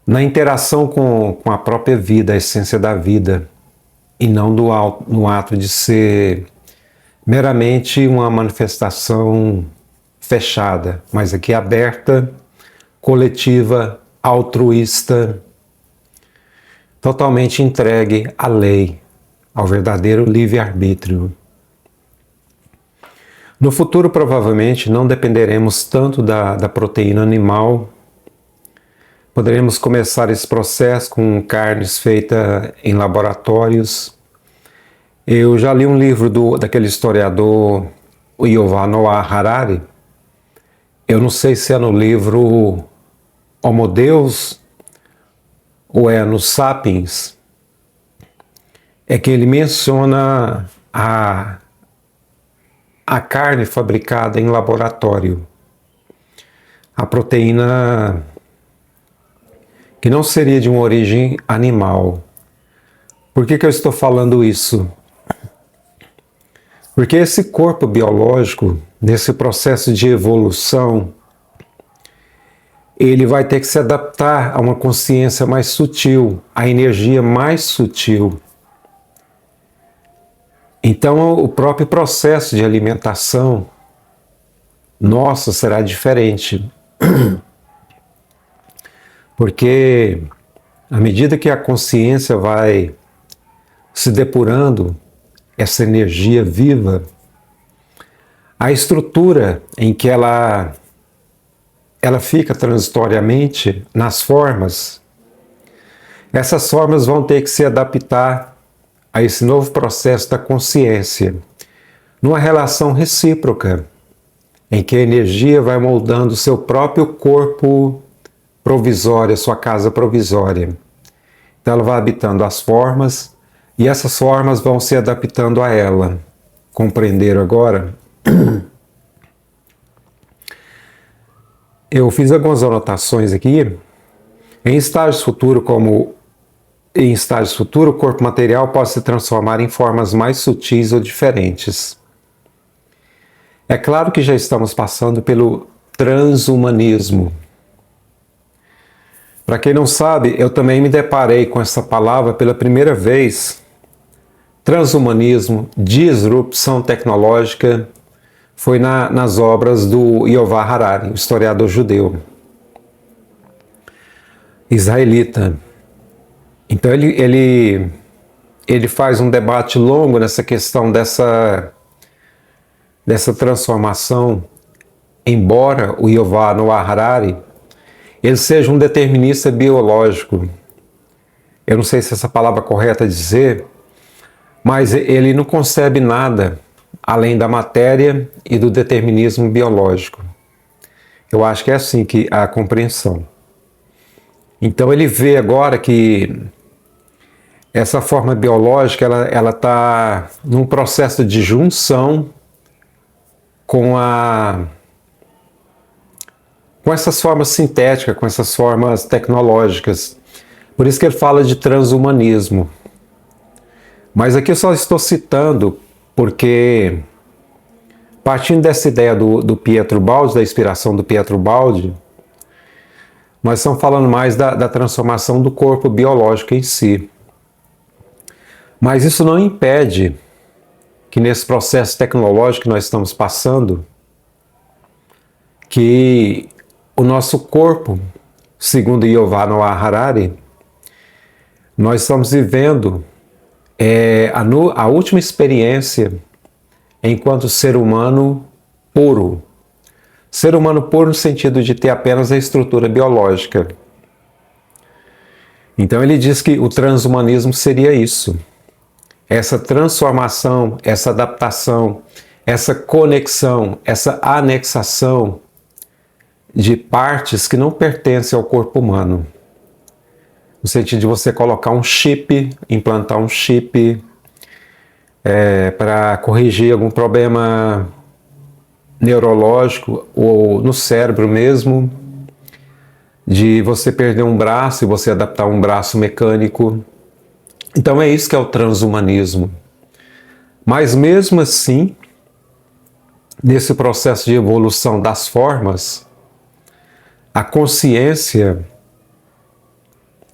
Na interação com a própria vida, a essência da vida, e não no ato de ser meramente uma manifestação fechada, mas aqui aberta, coletiva, altruísta, totalmente entregue à lei, ao verdadeiro livre-arbítrio. No futuro, provavelmente, não dependeremos tanto da proteína animal. Poderemos começar esse processo com carnes feitas em laboratórios. Eu já li um livro daquele historiador, o Yuval Noah Harari. Eu não sei se é no livro Homo Deus ou é no Sapiens. É que ele menciona a carne fabricada em laboratório. A proteína que não seria de uma origem animal. Por que eu estou falando isso? Porque esse corpo biológico, nesse processo de evolução, ele vai ter que se adaptar a uma consciência mais sutil, a energia mais sutil. Então, o próprio processo de alimentação nosso será diferente. Porque, à medida que a consciência vai se depurando, essa energia viva, a estrutura em que ela fica transitoriamente nas formas, essas formas vão ter que se adaptar a esse novo processo da consciência, numa relação recíproca, em que a energia vai moldando o seu próprio corpo provisório, a sua casa provisória. Então ela vai habitando as formas, e essas formas vão se adaptando a ela. Compreenderam agora? Eu fiz algumas anotações aqui. Em estágios futuros, o corpo material pode se transformar em formas mais sutis ou diferentes. É claro que já estamos passando pelo transhumanismo. Para quem não sabe, eu também me deparei com essa palavra pela primeira vez. Transhumanismo, disrupção tecnológica, foi nas obras do Yuval Harari, o historiador judeu, israelita. Então ele faz um debate longo nessa questão dessa transformação, embora o Yuval Noah Harari ele seja um determinista biológico. Eu não sei se essa palavra é correta dizer, mas ele não concebe nada além da matéria e do determinismo biológico. Eu acho que é assim que a compreensão. Então ele vê agora que essa forma biológica ela está num processo de junção com com essas formas sintéticas, com essas formas tecnológicas. Por isso que ele fala de transhumanismo. Mas aqui eu só estou citando porque, partindo dessa ideia do Pietro Baldi, da inspiração do Pietro Baldi, nós estamos falando mais da transformação do corpo biológico em si. Mas isso não impede que nesse processo tecnológico que nós estamos passando, que o nosso corpo, segundo Yuval Noah Harari, nós estamos vivendo a última experiência enquanto ser humano puro. Ser humano puro no sentido de ter apenas a estrutura biológica. Então ele diz que o transhumanismo seria isso. Essa transformação, essa adaptação, essa conexão, essa anexação de partes que não pertencem ao corpo humano. No sentido de você colocar um chip, implantar um chip para corrigir algum problema neurológico ou no cérebro mesmo, de você perder um braço e você adaptar um braço mecânico. Então é isso que é o transhumanismo. Mas mesmo assim, nesse processo de evolução das formas, a consciência,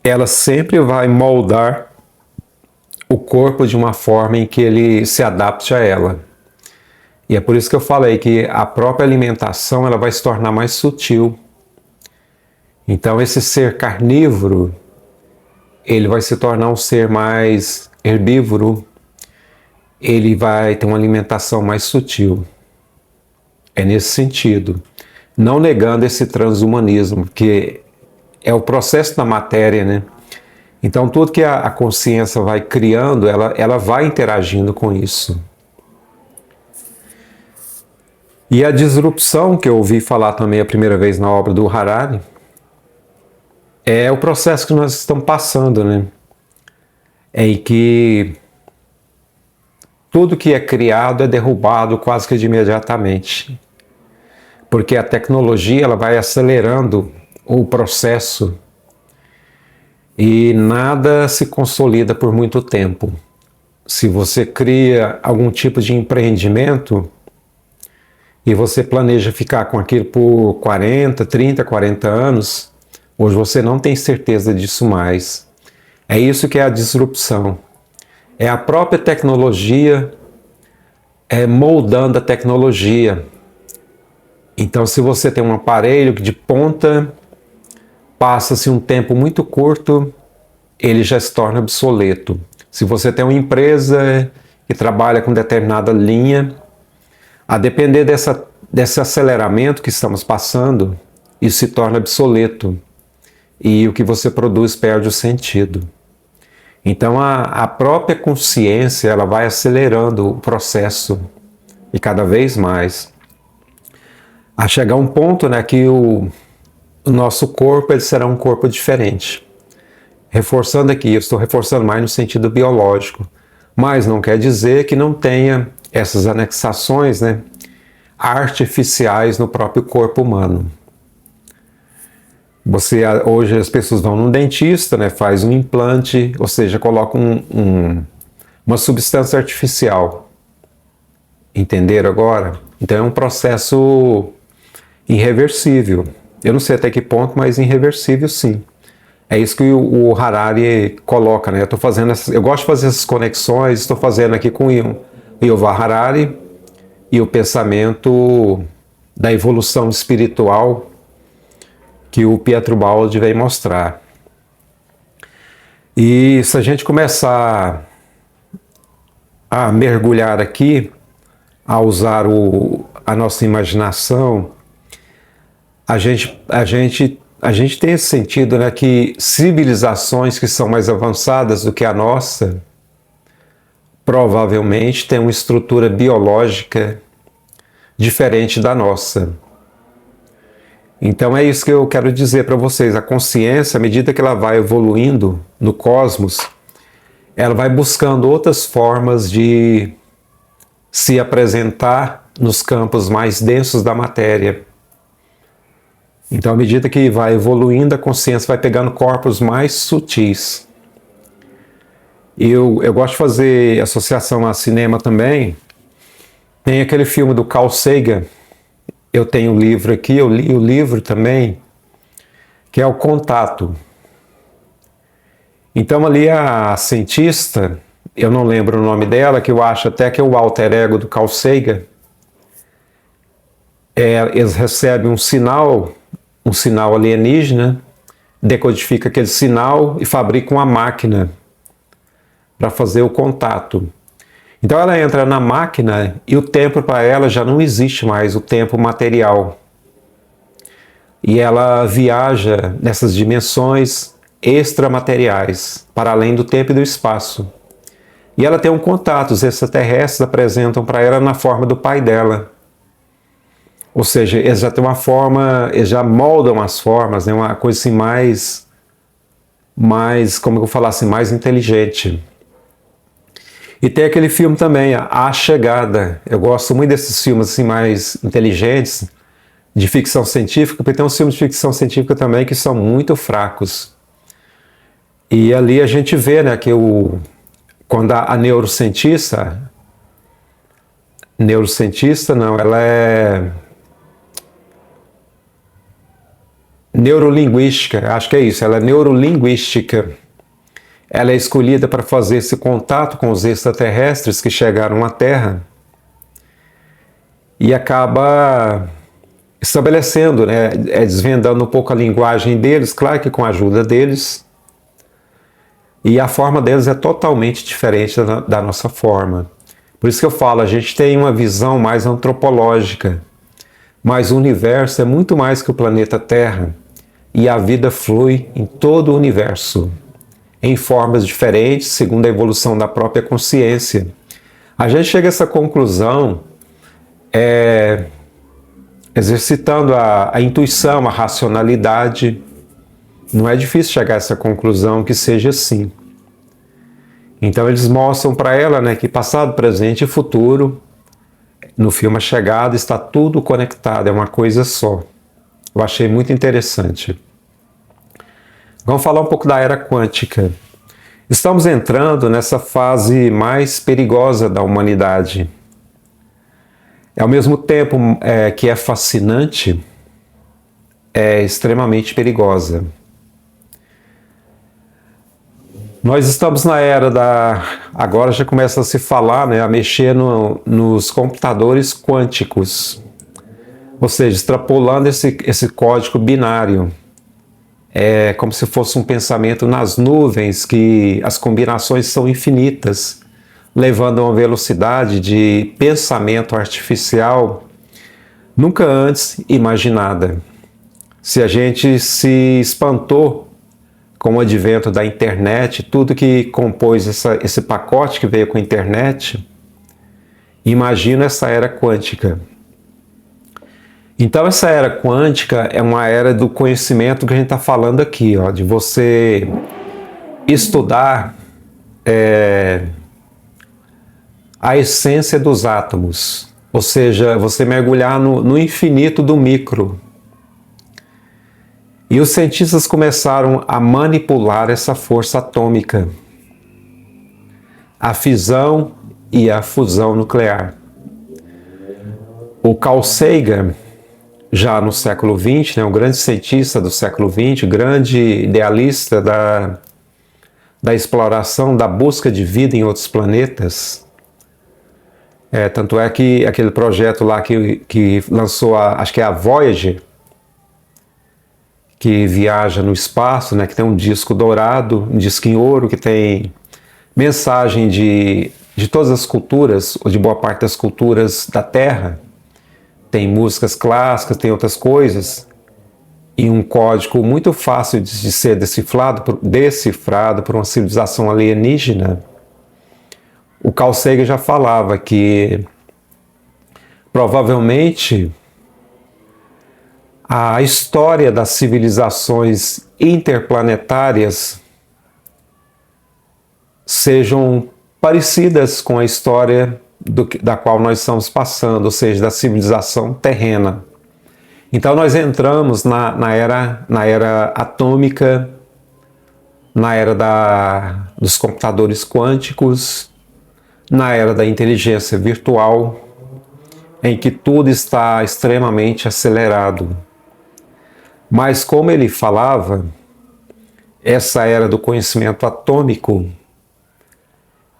ela sempre vai moldar o corpo de uma forma em que ele se adapte a ela. E é por isso que eu falei que a própria alimentação ela vai se tornar mais sutil. Então esse ser carnívoro, ele vai se tornar um ser mais herbívoro, ele vai ter uma alimentação mais sutil. É nesse sentido. Não negando esse transhumanismo, que é o processo da matéria, né? Então tudo que a consciência vai criando, ela vai interagindo com isso. E a disrupção, que eu ouvi falar também a primeira vez na obra do Harari, é o processo que nós estamos passando, né? É em que tudo que é criado é derrubado quase que de imediatamente. Porque a tecnologia ela vai acelerando o processo e nada se consolida por muito tempo. Se você cria algum tipo de empreendimento e você planeja ficar com aquilo por 40, 30, 40 anos, hoje você não tem certeza disso mais. É isso que é a disrupção. É a própria tecnologia moldando a tecnologia. Então, se você tem um aparelho de ponta, passa-se um tempo muito curto, ele já se torna obsoleto. Se você tem uma empresa que trabalha com determinada linha, a depender desse aceleramento que estamos passando, isso se torna obsoleto. E o que você produz perde o sentido. Então a própria consciência ela vai acelerando o processo e cada vez mais. A chegar um ponto, né, que o nosso corpo ele será um corpo diferente. Reforçando aqui, eu estou reforçando mais no sentido biológico, mas não quer dizer que não tenha essas anexações, né, artificiais no próprio corpo humano. Hoje as pessoas vão num dentista, né, faz um implante, ou seja, coloca uma substância artificial. Entenderam agora? Então é um processo irreversível. Eu não sei até que ponto, mas irreversível sim. É isso que o Harari coloca, né? Eu gosto de fazer essas conexões, estou fazendo aqui com o Yuval Harari e o pensamento da evolução espiritual que o Pietro Baldi vem mostrar. E se a gente começar a mergulhar aqui, a usar a nossa imaginação, a gente tem esse sentido, né, que civilizações que são mais avançadas do que a nossa, provavelmente têm uma estrutura biológica diferente da nossa. Então é isso que eu quero dizer para vocês. A consciência, à medida que ela vai evoluindo no cosmos, ela vai buscando outras formas de se apresentar nos campos mais densos da matéria. Então, à medida que vai evoluindo, a consciência vai pegando corpos mais sutis. Eu gosto de fazer associação a cinema também. Tem aquele filme do Carl Sagan, eu tenho o livro aqui, eu li o livro também, que é o Contato. Então ali a cientista, eu não lembro o nome dela, que eu acho até que é o alter ego do Carl Sagan, eles recebem um sinal alienígena, decodifica aquele sinal e fabrica uma máquina para fazer o contato. Então ela entra na máquina e o tempo para ela já não existe mais, o tempo material. E ela viaja nessas dimensões extramateriais, para além do tempo e do espaço. E ela tem um contato, os extraterrestres apresentam para ela na forma do pai dela. Ou seja, eles já têm uma forma, eles já moldam as formas, né? Uma coisa assim mais, como eu falasse, mais inteligente. E tem aquele filme também, A Chegada. Eu gosto muito desses filmes assim mais inteligentes, de ficção científica, porque tem uns filmes de ficção científica também que são muito fracos. E ali a gente vê, né, que quando a neurocientista não, ela é neurolinguística, acho que é isso, ela é neurolinguística. Ela é escolhida para fazer esse contato com os extraterrestres que chegaram à Terra e acaba estabelecendo, né, desvendando um pouco a linguagem deles, claro que com a ajuda deles, e a forma deles é totalmente diferente da nossa forma. Por isso que eu falo, a gente tem uma visão mais antropológica, mas o universo é muito mais que o planeta Terra, e a vida flui em todo o universo, em formas diferentes, segundo a evolução da própria consciência. A gente chega a essa conclusão exercitando a intuição, a racionalidade. Não é difícil chegar a essa conclusão que seja assim. Então eles mostram para ela, né, que passado, presente e futuro, no filme A Chegada, está tudo conectado, é uma coisa só. Eu achei muito interessante. Vamos falar um pouco da era quântica. Estamos entrando nessa fase mais perigosa da humanidade. Ao mesmo tempo que é fascinante, é extremamente perigosa. Nós estamos na era agora já começa a se falar, né, a mexer nos computadores quânticos. Ou seja, extrapolando esse código binário. É como se fosse um pensamento nas nuvens, que as combinações são infinitas, levando a uma velocidade de pensamento artificial nunca antes imaginada. Se a gente se espantou com o advento da internet, tudo que compôs esse pacote que veio com a internet, imagina essa era quântica. Então essa era quântica é uma era do conhecimento que a gente está falando aqui, ó, de você estudar a essência dos átomos, ou seja, você mergulhar no infinito do micro. E os cientistas começaram a manipular essa força atômica, a fisão e a fusão nuclear. O Carl Sagan, já no século XX, né, um grande cientista do século XX, grande idealista da exploração, da busca de vida em outros planetas. Tanto é que aquele projeto lá que lançou, acho que é a Voyager, que viaja no espaço, né, que tem um disco dourado, um disco em ouro, que tem mensagem de todas as culturas, ou de boa parte das culturas da Terra. Tem músicas clássicas, tem outras coisas, e um código muito fácil de ser decifrado por uma civilização alienígena. O Carl Sagan já falava que provavelmente a história das civilizações interplanetárias sejam parecidas com a história da qual nós estamos passando, ou seja, da civilização terrena. Então nós entramos na era atômica, na era dos computadores quânticos, na era da inteligência virtual, em que tudo está extremamente acelerado. Mas como ele falava, essa era do conhecimento atômico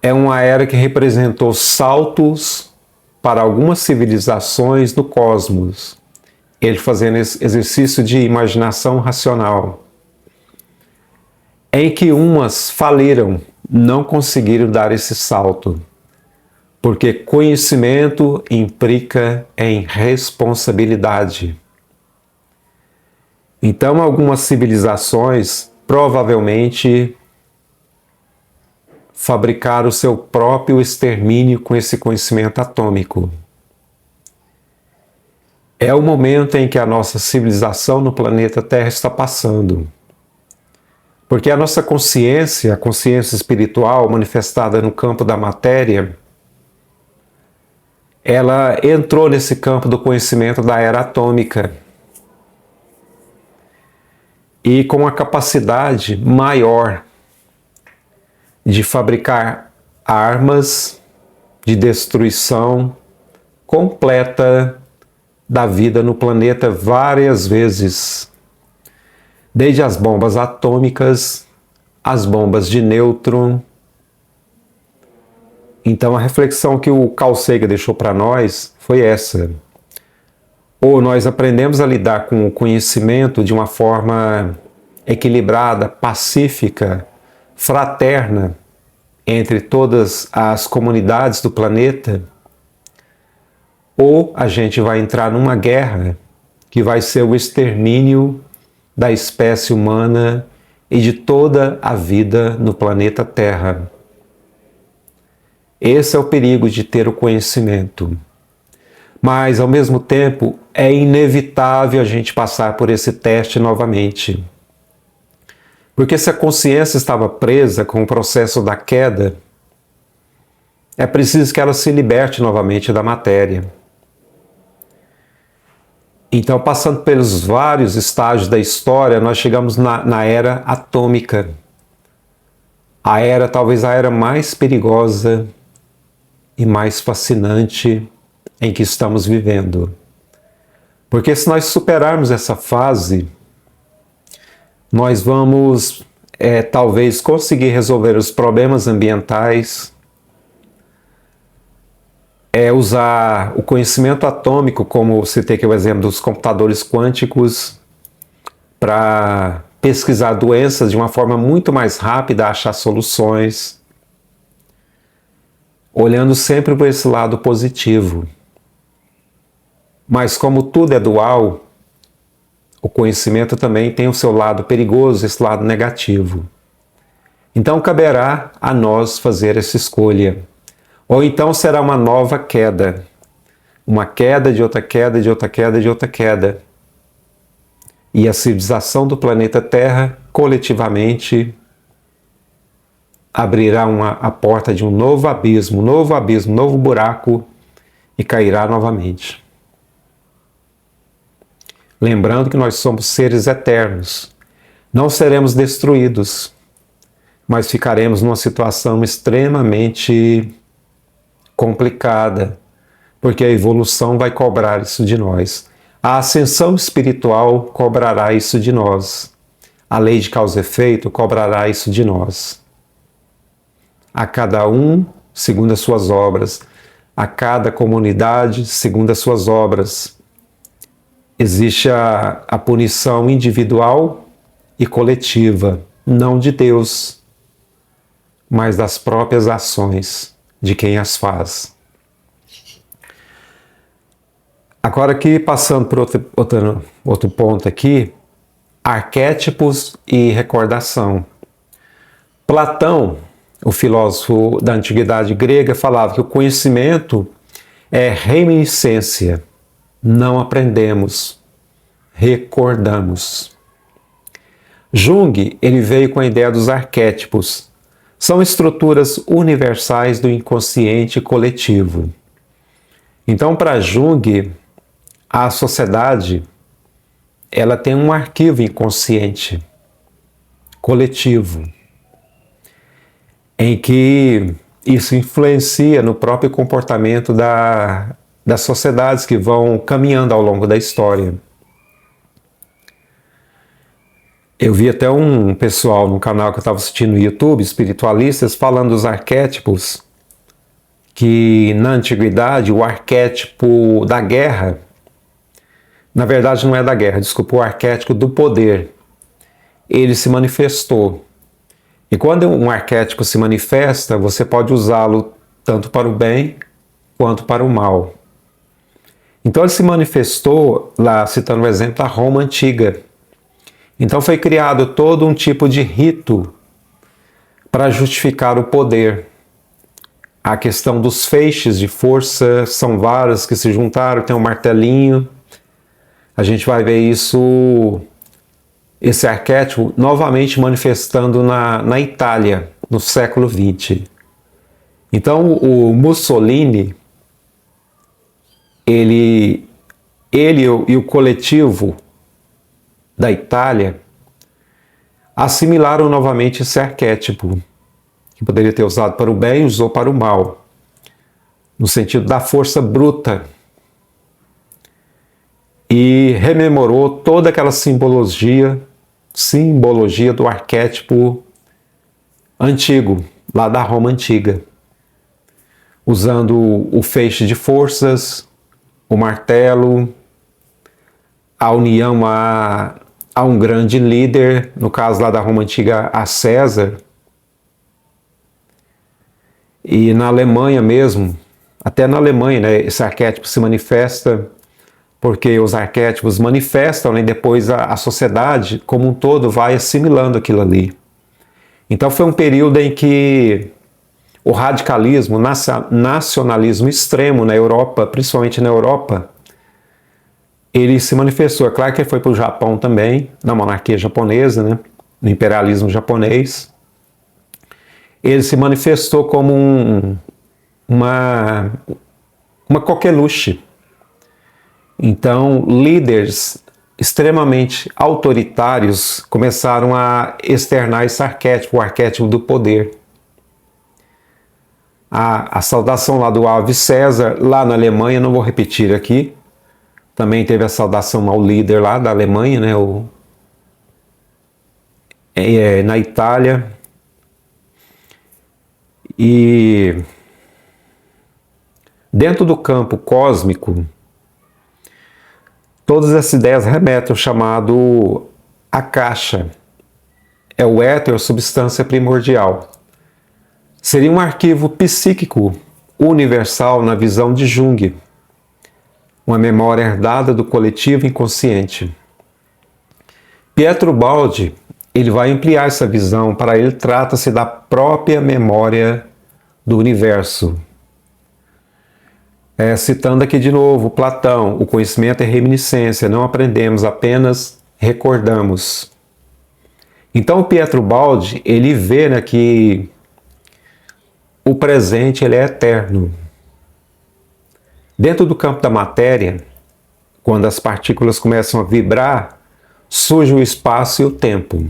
é uma era que representou saltos para algumas civilizações no cosmos. Ele fazendo esse exercício de imaginação racional, em que umas faliram, não conseguiram dar esse salto, porque conhecimento implica em responsabilidade. Então, algumas civilizações provavelmente fabricaram o seu próprio extermínio com esse conhecimento atômico. É o momento em que a nossa civilização no planeta Terra está passando. Porque a nossa consciência, a consciência espiritual manifestada no campo da matéria, ela entrou nesse campo do conhecimento da era atômica. E com uma capacidade maior de fabricar armas de destruição completa da vida no planeta várias vezes. Desde as bombas atômicas, as bombas de nêutron. Então a reflexão que o Carl Sagan deixou para nós foi essa. Ou nós aprendemos a lidar com o conhecimento de uma forma equilibrada, pacífica, fraterna, entre todas as comunidades do planeta, ou a gente vai entrar numa guerra que vai ser o extermínio da espécie humana e de toda a vida no planeta Terra. Esse é o perigo de ter o conhecimento. Mas, ao mesmo tempo, é inevitável a gente passar por esse teste novamente. Porque se a consciência estava presa com o processo da queda, é preciso que ela se liberte novamente da matéria. Então, passando pelos vários estágios da história, nós chegamos na era atômica. Talvez a era mais perigosa e mais fascinante em que estamos vivendo. Porque se nós superarmos essa fase, nós vamos talvez conseguir resolver os problemas ambientais, usar o conhecimento atômico, como citei aqui o exemplo dos computadores quânticos, para pesquisar doenças de uma forma muito mais rápida, achar soluções, olhando sempre por esse lado positivo. Mas como tudo é dual, o conhecimento também tem o seu lado perigoso, esse lado negativo. Então caberá a nós fazer essa escolha. Ou então será uma nova queda. Uma queda de outra queda, de outra queda, de outra queda. E a civilização do planeta Terra, coletivamente, abrirá a porta de um novo abismo, novo buraco, e cairá novamente. Lembrando que nós somos seres eternos. Não seremos destruídos, mas ficaremos numa situação extremamente complicada, porque a evolução vai cobrar isso de nós. A ascensão espiritual cobrará isso de nós. A lei de causa e efeito cobrará isso de nós. A cada um, segundo as suas obras. A cada comunidade, segundo as suas obras. Existe a punição individual e coletiva, não de Deus, mas das próprias ações de quem as faz. Agora aqui, passando por outro ponto aqui, arquétipos e recordação. Platão, o filósofo da antiguidade grega, falava que o conhecimento é reminiscência. Não aprendemos, recordamos. Jung, ele veio com a ideia dos arquétipos. São estruturas universais do inconsciente coletivo. Então, para Jung, a sociedade ela tem um arquivo inconsciente coletivo, em que isso influencia no próprio comportamento das sociedades que vão caminhando ao longo da história. Eu vi até um pessoal no canal que eu estava assistindo no YouTube, espiritualistas, falando dos arquétipos, que na antiguidade o arquétipo da guerra, na verdade não é da guerra, desculpa, o arquétipo do poder, ele se manifestou. E quando um arquétipo se manifesta, você pode usá-lo tanto para o bem quanto para o mal. Então ele se manifestou, lá citando o exemplo da Roma Antiga. Então foi criado todo um tipo de rito para justificar o poder. A questão dos feixes de força, são vários que se juntaram, tem um martelinho. A gente vai ver isso, esse arquétipo novamente manifestando na Itália, no século XX. Então o Mussolini, ele e o coletivo da Itália assimilaram novamente esse arquétipo, que poderia ter usado para o bem, usou para o mal, no sentido da força bruta, e rememorou toda aquela simbologia do arquétipo antigo, lá da Roma Antiga, usando o feixe de forças, o martelo, a união a um grande líder, no caso lá da Roma Antiga, a César. E na Alemanha mesmo, até na Alemanha, né, esse arquétipo se manifesta, porque os arquétipos manifestam, né, e depois a sociedade como um todo vai assimilando aquilo ali. Então foi um período em que o radicalismo, o nacionalismo extremo na Europa, principalmente na Europa, ele se manifestou. É claro que ele foi para o Japão também, na monarquia japonesa, né, no imperialismo japonês. Ele se manifestou como uma coqueluche. Então, líderes extremamente autoritários começaram a externar esse arquétipo, o arquétipo do poder. A saudação lá do Ave César, lá na Alemanha, não vou repetir aqui, também teve a saudação ao líder lá da Alemanha, né, na Itália. E dentro do campo cósmico, todas essas ideias remetem ao chamado Akasha. É o éter, substância primordial. Seria um arquivo psíquico universal na visão de Jung, uma memória herdada do coletivo inconsciente. Pietro Baldi, ele vai ampliar essa visão, para ele trata-se da própria memória do universo. Citando aqui de novo Platão, o conhecimento é reminiscência, não aprendemos, apenas recordamos. Então o Pietro Baldi, ele vê, né, que o presente ele é eterno. Dentro do campo da matéria, quando as partículas começam a vibrar, surge o espaço e o tempo.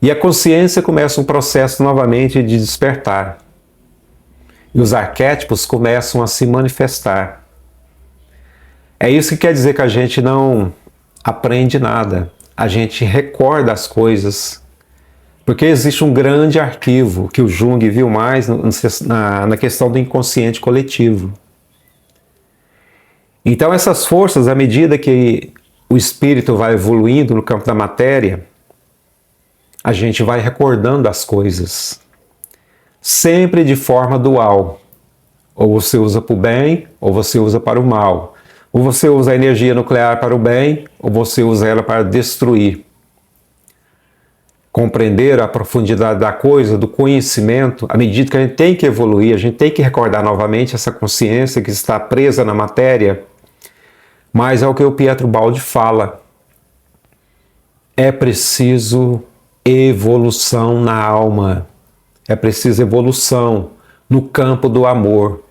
E a consciência começa um processo novamente de despertar. E os arquétipos começam a se manifestar. É isso que quer dizer que a gente não aprende nada, a gente recorda as coisas. Porque existe um grande arquivo que o Jung viu mais na questão do inconsciente coletivo. Então essas forças, à medida que o espírito vai evoluindo no campo da matéria, a gente vai recordando as coisas, sempre de forma dual. Ou você usa para o bem, ou você usa para o mal. Ou você usa a energia nuclear para o bem, ou você usa ela para destruir. Compreender a profundidade da coisa, do conhecimento, à medida que a gente tem que evoluir, a gente tem que recordar novamente essa consciência que está presa na matéria. Mas é o que o Pietro Baldi fala. É preciso evolução na alma. É preciso evolução no campo do amor.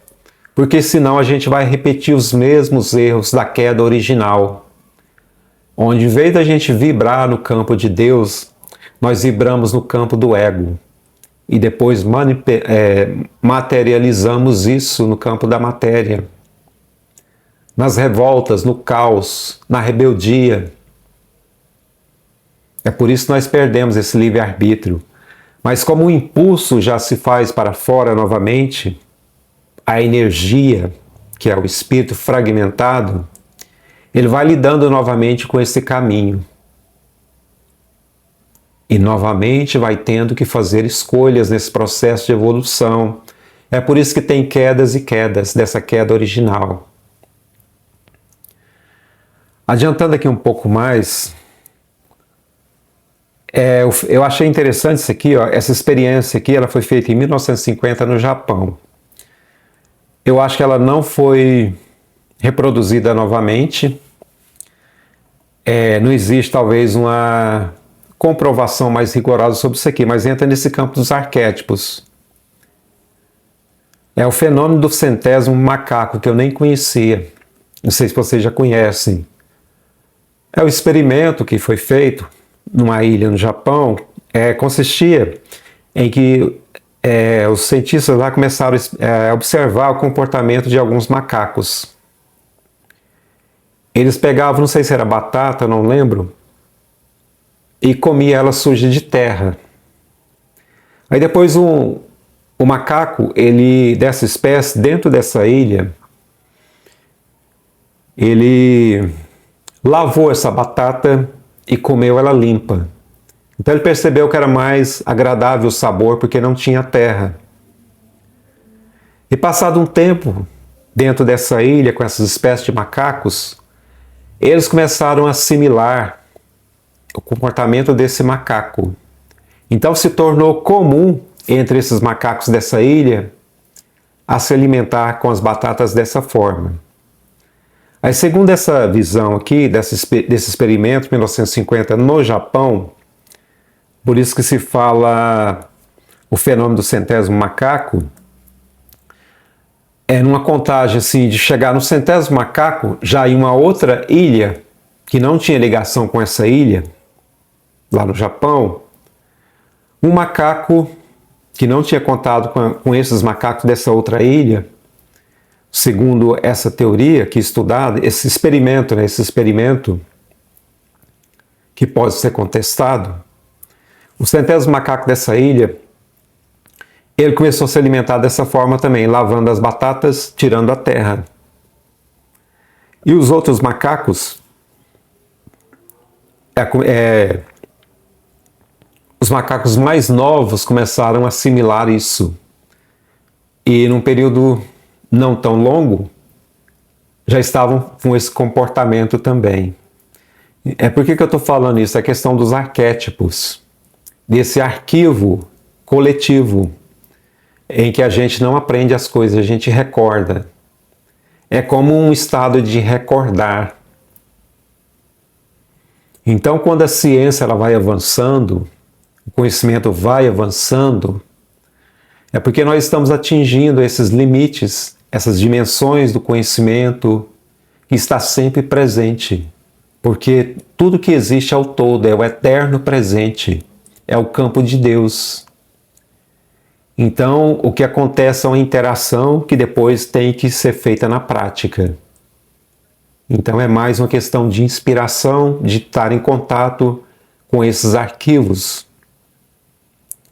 Porque senão a gente vai repetir os mesmos erros da queda original. onde em vez da gente vibrar no campo de Deus, nós vibramos no campo do ego. E depois materializamos isso no campo da matéria. Nas revoltas, no caos, na rebeldia. É por isso que nós perdemos esse livre-arbítrio. Mas como o impulso já se faz para fora novamente, a energia, que é o espírito fragmentado, ele vai lidando novamente com esse caminho. E novamente vai tendo que fazer escolhas nesse processo de evolução. É por isso que tem quedas e quedas dessa queda original. Adiantando aqui um pouco mais, eu achei interessante isso aqui, ó, essa experiência aqui, ela foi feita em 1950 no Japão. Eu acho que ela não foi reproduzida novamente. Não existe talvez uma comprovação mais rigorosa sobre isso aqui, mas entra nesse campo dos arquétipos. É o fenômeno do centésimo macaco, que eu nem conhecia. Não sei se vocês já conhecem. É o experimento que foi feito numa ilha no Japão, consistia em que os cientistas lá começaram a observar o comportamento de alguns macacos. Eles pegavam, não sei se era batata, não lembro, e comia ela suja de terra. Aí depois o macaco, dessa espécie, dentro dessa ilha, ele lavou essa batata e comeu ela limpa. Então ele percebeu que era mais agradável o sabor porque não tinha terra. E passado um tempo, dentro dessa ilha, com essas espécies de macacos, eles começaram a assimilar o comportamento desse macaco. Então se tornou comum entre esses macacos dessa ilha a se alimentar com as batatas dessa forma. Aí, segundo essa visão aqui, desse experimento, 1950, no Japão, por isso que se fala o fenômeno do centésimo macaco, numa contagem assim, de chegar no centésimo macaco, já em uma outra ilha, que não tinha ligação com essa ilha, lá no Japão, um macaco que não tinha contato com esses macacos dessa outra ilha, segundo essa teoria que é estudada, esse experimento que pode ser contestado, o centésimo macaco dessa ilha, ele começou a se alimentar dessa forma também, lavando as batatas, tirando a terra. E os outros macacos, os macacos mais novos começaram a assimilar isso. E num período não tão longo, já estavam com esse comportamento também. Por que eu estou falando isso? É a questão dos arquétipos, desse arquivo coletivo, em que a gente não aprende as coisas, a gente recorda. É como um estado de recordar. Então, quando a ciência ela vai avançando, o conhecimento vai avançando, é porque nós estamos atingindo esses limites, essas dimensões do conhecimento que está sempre presente. Porque tudo que existe é o todo, é o eterno presente, é o campo de Deus. Então, o que acontece é uma interação que depois tem que ser feita na prática. Então, é mais uma questão de inspiração, de estar em contato com esses arquivos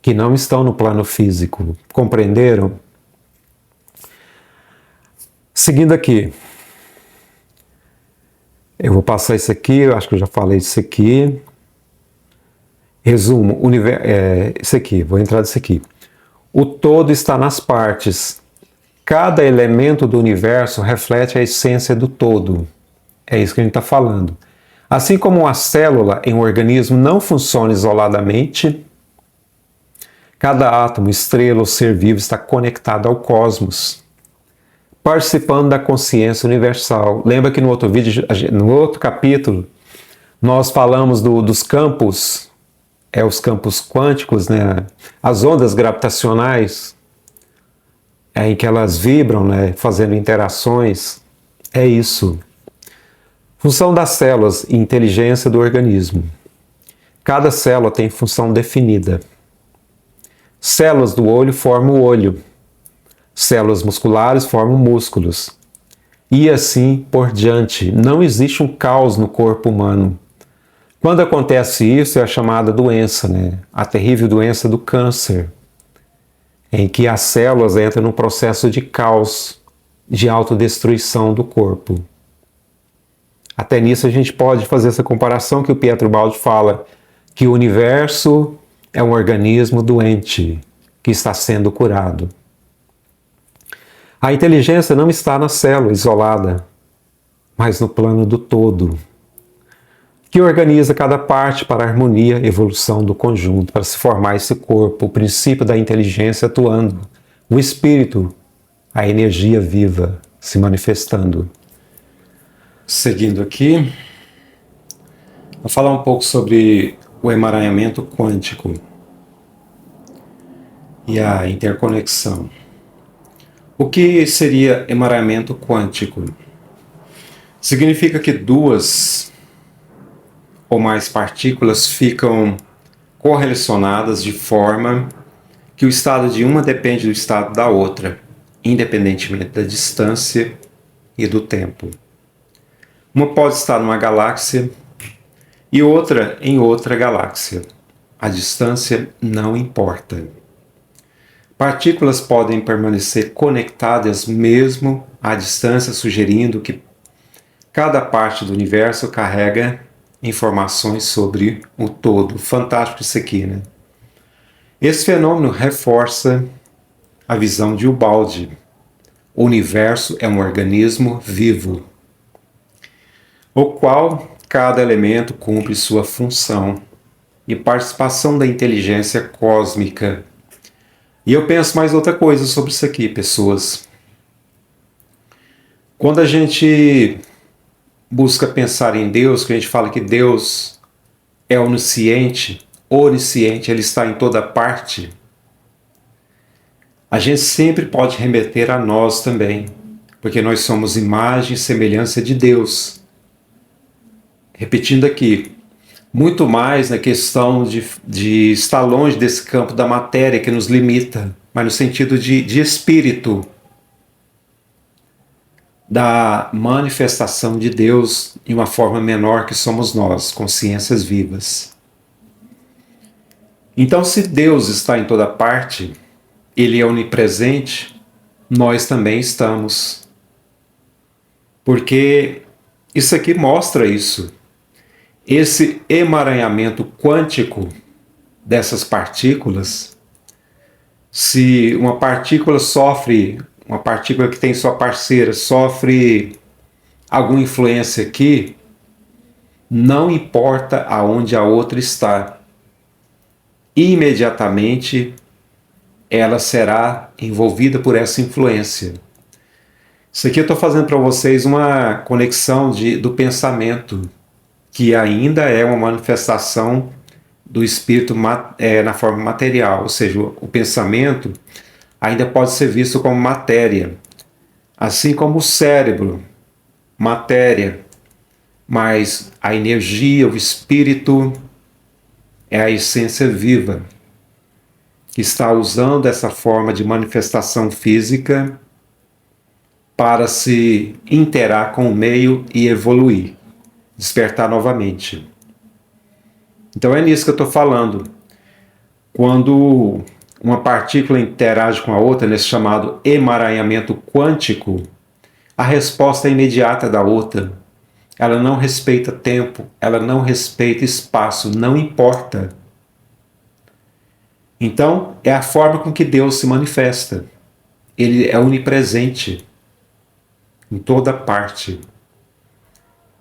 que não estão no plano físico. Compreenderam? Seguindo aqui. Eu vou passar isso aqui, eu acho que eu já falei isso aqui. Resumo, isso aqui, vou entrar nisso aqui. O todo está nas partes. Cada elemento do universo reflete a essência do todo. É isso que a gente está falando. Assim como uma célula em um organismo não funciona isoladamente, cada átomo, estrela ou ser vivo está conectado ao cosmos, participando da consciência universal. Lembra que no outro vídeo, no outro capítulo, nós falamos dos campos, os campos quânticos, né? As ondas gravitacionais, em que elas vibram, né? Fazendo interações. É isso. Função das células e inteligência do organismo. Cada célula tem função definida. Células do olho formam o olho. Células musculares formam músculos. E assim por diante. Não existe um caos no corpo humano. Quando acontece isso, é a chamada doença, né? A terrível doença do câncer, em que as células entram num processo de caos, de autodestruição do corpo. Até nisso a gente pode fazer essa comparação que o Pietro Baldi fala, que o universo é um organismo doente que está sendo curado. A inteligência não está na célula isolada, mas no plano do todo, que organiza cada parte para a harmonia e evolução do conjunto, para se formar esse corpo, o princípio da inteligência atuando, o espírito, a energia viva se manifestando. Seguindo aqui, vou falar um pouco sobre o emaranhamento quântico e a interconexão. O que seria emaranhamento quântico? Significa que duas ou mais partículas ficam correlacionadas de forma que o estado de uma depende do estado da outra, independentemente da distância e do tempo. Uma pode estar numa galáxia e outra em outra galáxia. A distância não importa. Partículas podem permanecer conectadas mesmo à distância, sugerindo que cada parte do universo carrega informações sobre o todo. Fantástico isso aqui, né? Esse fenômeno reforça a visão de Ubaldi. O universo é um organismo vivo, o qual cada elemento cumpre sua função e participação da inteligência cósmica. E eu penso mais outra coisa sobre isso aqui, pessoas. Quando a gente busca pensar em Deus, que a gente fala que Deus é onisciente, ele está em toda parte, a gente sempre pode remeter a nós também, porque nós somos imagem e semelhança de Deus. Repetindo aqui, muito mais na questão de estar longe desse campo da matéria que nos limita, mas no sentido de espírito, da manifestação de Deus em uma forma menor que somos nós, consciências vivas. Então, se Deus está em toda parte, Ele é onipresente, nós também estamos. Porque isso aqui mostra isso. Esse emaranhamento quântico dessas partículas, se uma partícula que tem sua parceira, sofre alguma influência aqui, não importa aonde a outra está, imediatamente ela será envolvida por essa influência. Isso aqui eu estou fazendo para vocês uma conexão do pensamento, que ainda é uma manifestação do espírito na forma material, ou seja, o pensamento ainda pode ser visto como matéria, assim como o cérebro, matéria, mas a energia, o espírito, é a essência viva, que está usando essa forma de manifestação física para se interar com o meio e evoluir, despertar novamente. Então é nisso que eu estou falando. Quando uma partícula interage com a outra, nesse chamado emaranhamento quântico, a resposta é imediata da outra. Ela não respeita tempo, ela não respeita espaço, não importa. Então, é a forma com que Deus se manifesta. Ele é onipresente em toda parte.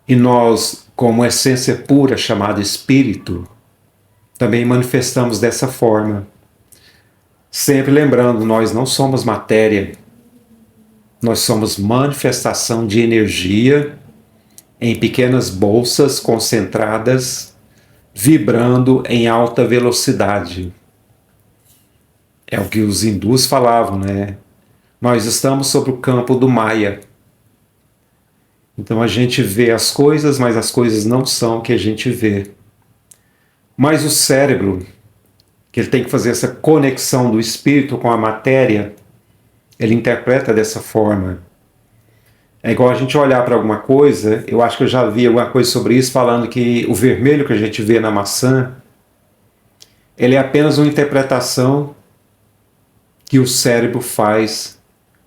E nós, como essência pura chamada espírito, também manifestamos dessa forma. Sempre lembrando, nós não somos matéria, nós somos manifestação de energia em pequenas bolsas concentradas, vibrando em alta velocidade. É o que os hindus falavam, né? Nós estamos sobre o campo do Maya. Então a gente vê as coisas, mas as coisas não são o que a gente vê. Mas o cérebro, que ele tem que fazer essa conexão do espírito com a matéria, ele interpreta dessa forma. É igual a gente olhar para alguma coisa, eu acho que eu já vi alguma coisa sobre isso, falando que o vermelho que a gente vê na maçã, ele é apenas uma interpretação que o cérebro faz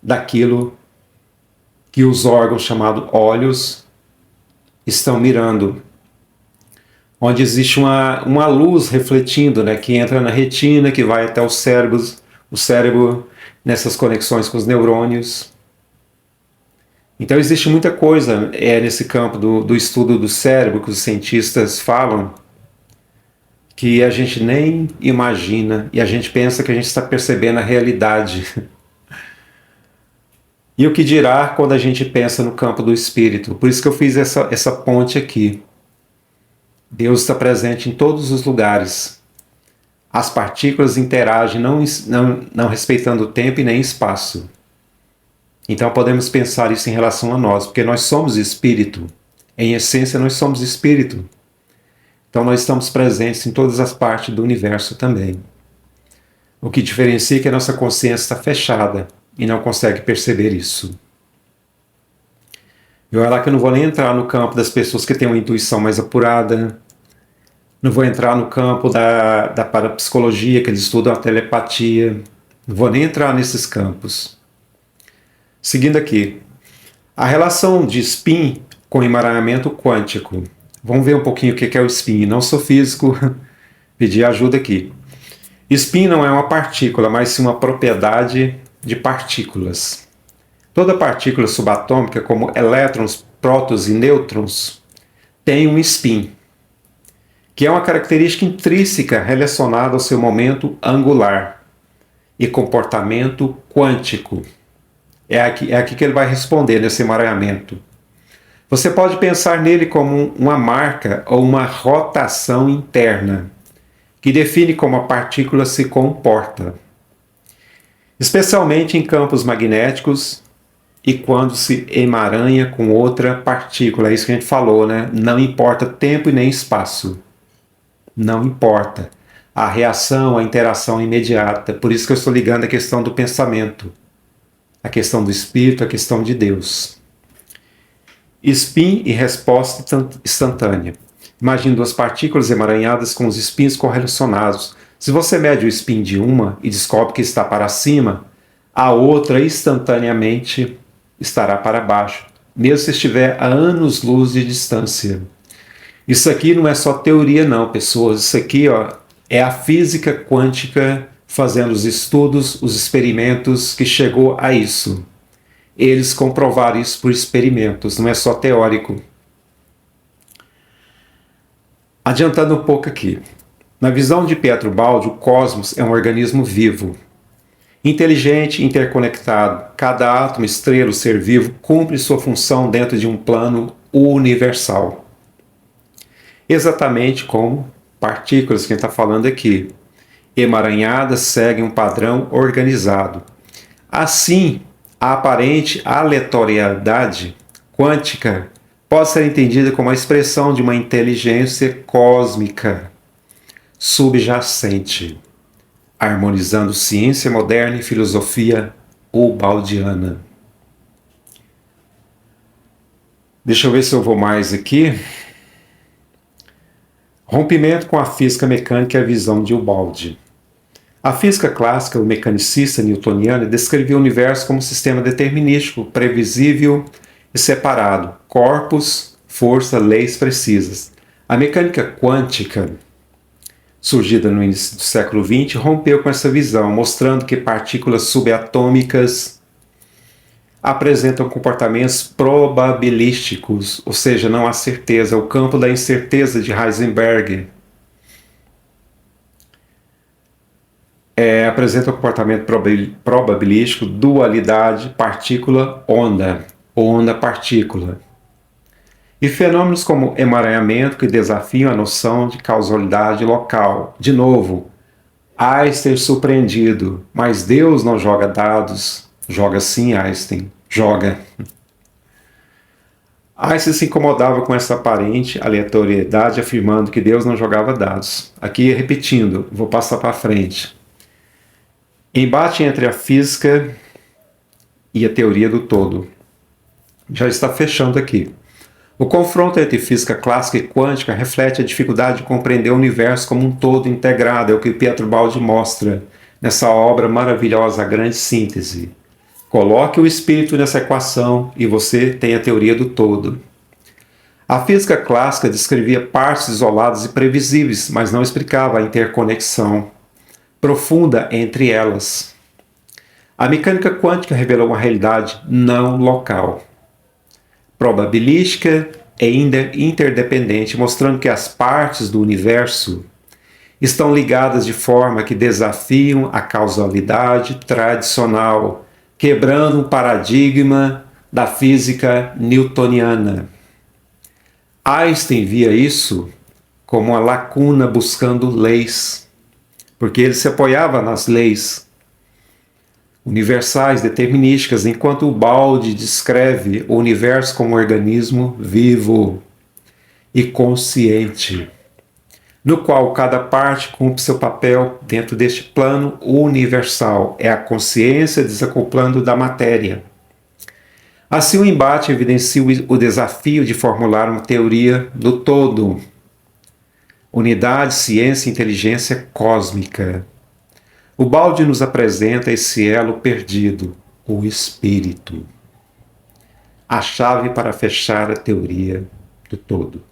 daquilo que os órgãos chamados olhos estão mirando. Onde existe uma luz refletindo, né, que entra na retina, que vai até o cérebro nessas conexões com os neurônios. Então existe muita coisa nesse campo do estudo do cérebro que os cientistas falam que a gente nem imagina e a gente pensa que a gente está percebendo a realidade. E o que dirá quando a gente pensa no campo do espírito? Por isso que eu fiz essa ponte aqui. Deus está presente em todos os lugares. As partículas interagem não respeitando tempo e nem espaço. Então podemos pensar isso em relação a nós, porque nós somos espírito. Em essência, nós somos espírito. Então nós estamos presentes em todas as partes do universo também. O que diferencia é que a nossa consciência está fechada e não consegue perceber isso. E olha lá que eu não vou nem entrar no campo das pessoas que têm uma intuição mais apurada, não vou entrar no campo da parapsicologia, que eles estudam a telepatia, não vou nem entrar nesses campos. Seguindo aqui, a relação de spin com emaranhamento quântico. Vamos ver um pouquinho o que é o spin. Não sou físico, pedi ajuda aqui. Spin não é uma partícula, mas sim uma propriedade de partículas. Toda partícula subatômica, como elétrons, prótons e nêutrons, tem um spin, que é uma característica intrínseca relacionada ao seu momento angular e comportamento quântico. É aqui que ele vai responder nesse emaranhamento. Você pode pensar nele como uma marca ou uma rotação interna, que define como a partícula se comporta, especialmente em campos magnéticos e quando se emaranha com outra partícula. É isso que a gente falou, né? Não importa tempo e nem espaço. Não importa. A reação, a interação é imediata. Por isso que eu estou ligando a questão do pensamento, a questão do espírito, a questão de Deus. Spin e resposta instantânea. Imagine duas partículas emaranhadas com os spins correlacionados. Se você mede o spin de uma e descobre que está para cima, a outra instantaneamente estará para baixo, mesmo se estiver a anos-luz de distância. Isso aqui não é só teoria não, pessoas. Isso aqui é a física quântica fazendo os estudos, os experimentos que chegou a isso. Eles comprovaram isso por experimentos, não é só teórico. Adiantando um pouco aqui. Na visão de Pietro Baldi, o cosmos é um organismo vivo, inteligente, interconectado. Cada átomo, estrela, ser vivo cumpre sua função dentro de um plano universal. Exatamente como partículas que a gente está falando aqui. Emaranhadas seguem um padrão organizado. Assim, a aparente aleatoriedade quântica pode ser entendida como a expressão de uma inteligência cósmica subjacente, harmonizando ciência moderna e filosofia baldiana. Deixa eu ver se eu vou mais aqui. Rompimento com a física mecânica e a visão de Ubaldi. A física clássica, o mecanicista newtoniano, descrevia o universo como um sistema determinístico, previsível e separado. Corpos, força, leis precisas. A mecânica quântica, surgida no início do século XX, rompeu com essa visão, mostrando que partículas subatômicas apresentam comportamentos probabilísticos, ou seja, não há certeza, o campo da incerteza de Heisenberg. Apresenta um comportamento probabilístico, dualidade, partícula-onda, onda-partícula. E fenômenos como emaranhamento que desafiam a noção de causalidade local. De novo, Einstein surpreendido, mas Deus não joga dados. Joga sim, Einstein. Joga. Einstein se incomodava com essa aparente aleatoriedade, afirmando que Deus não jogava dados. Aqui, repetindo, vou passar para frente. Embate entre a física e a teoria do todo. Já está fechando aqui. O confronto entre física clássica e quântica reflete a dificuldade de compreender o universo como um todo integrado, é o que Pietro Baldi mostra nessa obra maravilhosa, A Grande Síntese. Coloque o espírito nessa equação e você tem a teoria do todo. A física clássica descrevia partes isoladas e previsíveis, mas não explicava a interconexão profunda entre elas. A mecânica quântica revelou uma realidade não local, probabilística e interdependente, mostrando que as partes do universo estão ligadas de forma que desafiam a causalidade tradicional, quebrando um paradigma da física newtoniana. Einstein via isso como uma lacuna buscando leis, porque ele se apoiava nas leis universais, determinísticas, enquanto o Baldi descreve o universo como um organismo vivo e consciente, no qual cada parte cumpre seu papel dentro deste plano universal. É a consciência desacoplando da matéria. Assim, o embate evidencia o desafio de formular uma teoria do todo. Unidade, ciência e inteligência cósmica. O Baldi nos apresenta esse elo perdido, o espírito. A chave para fechar a teoria do todo.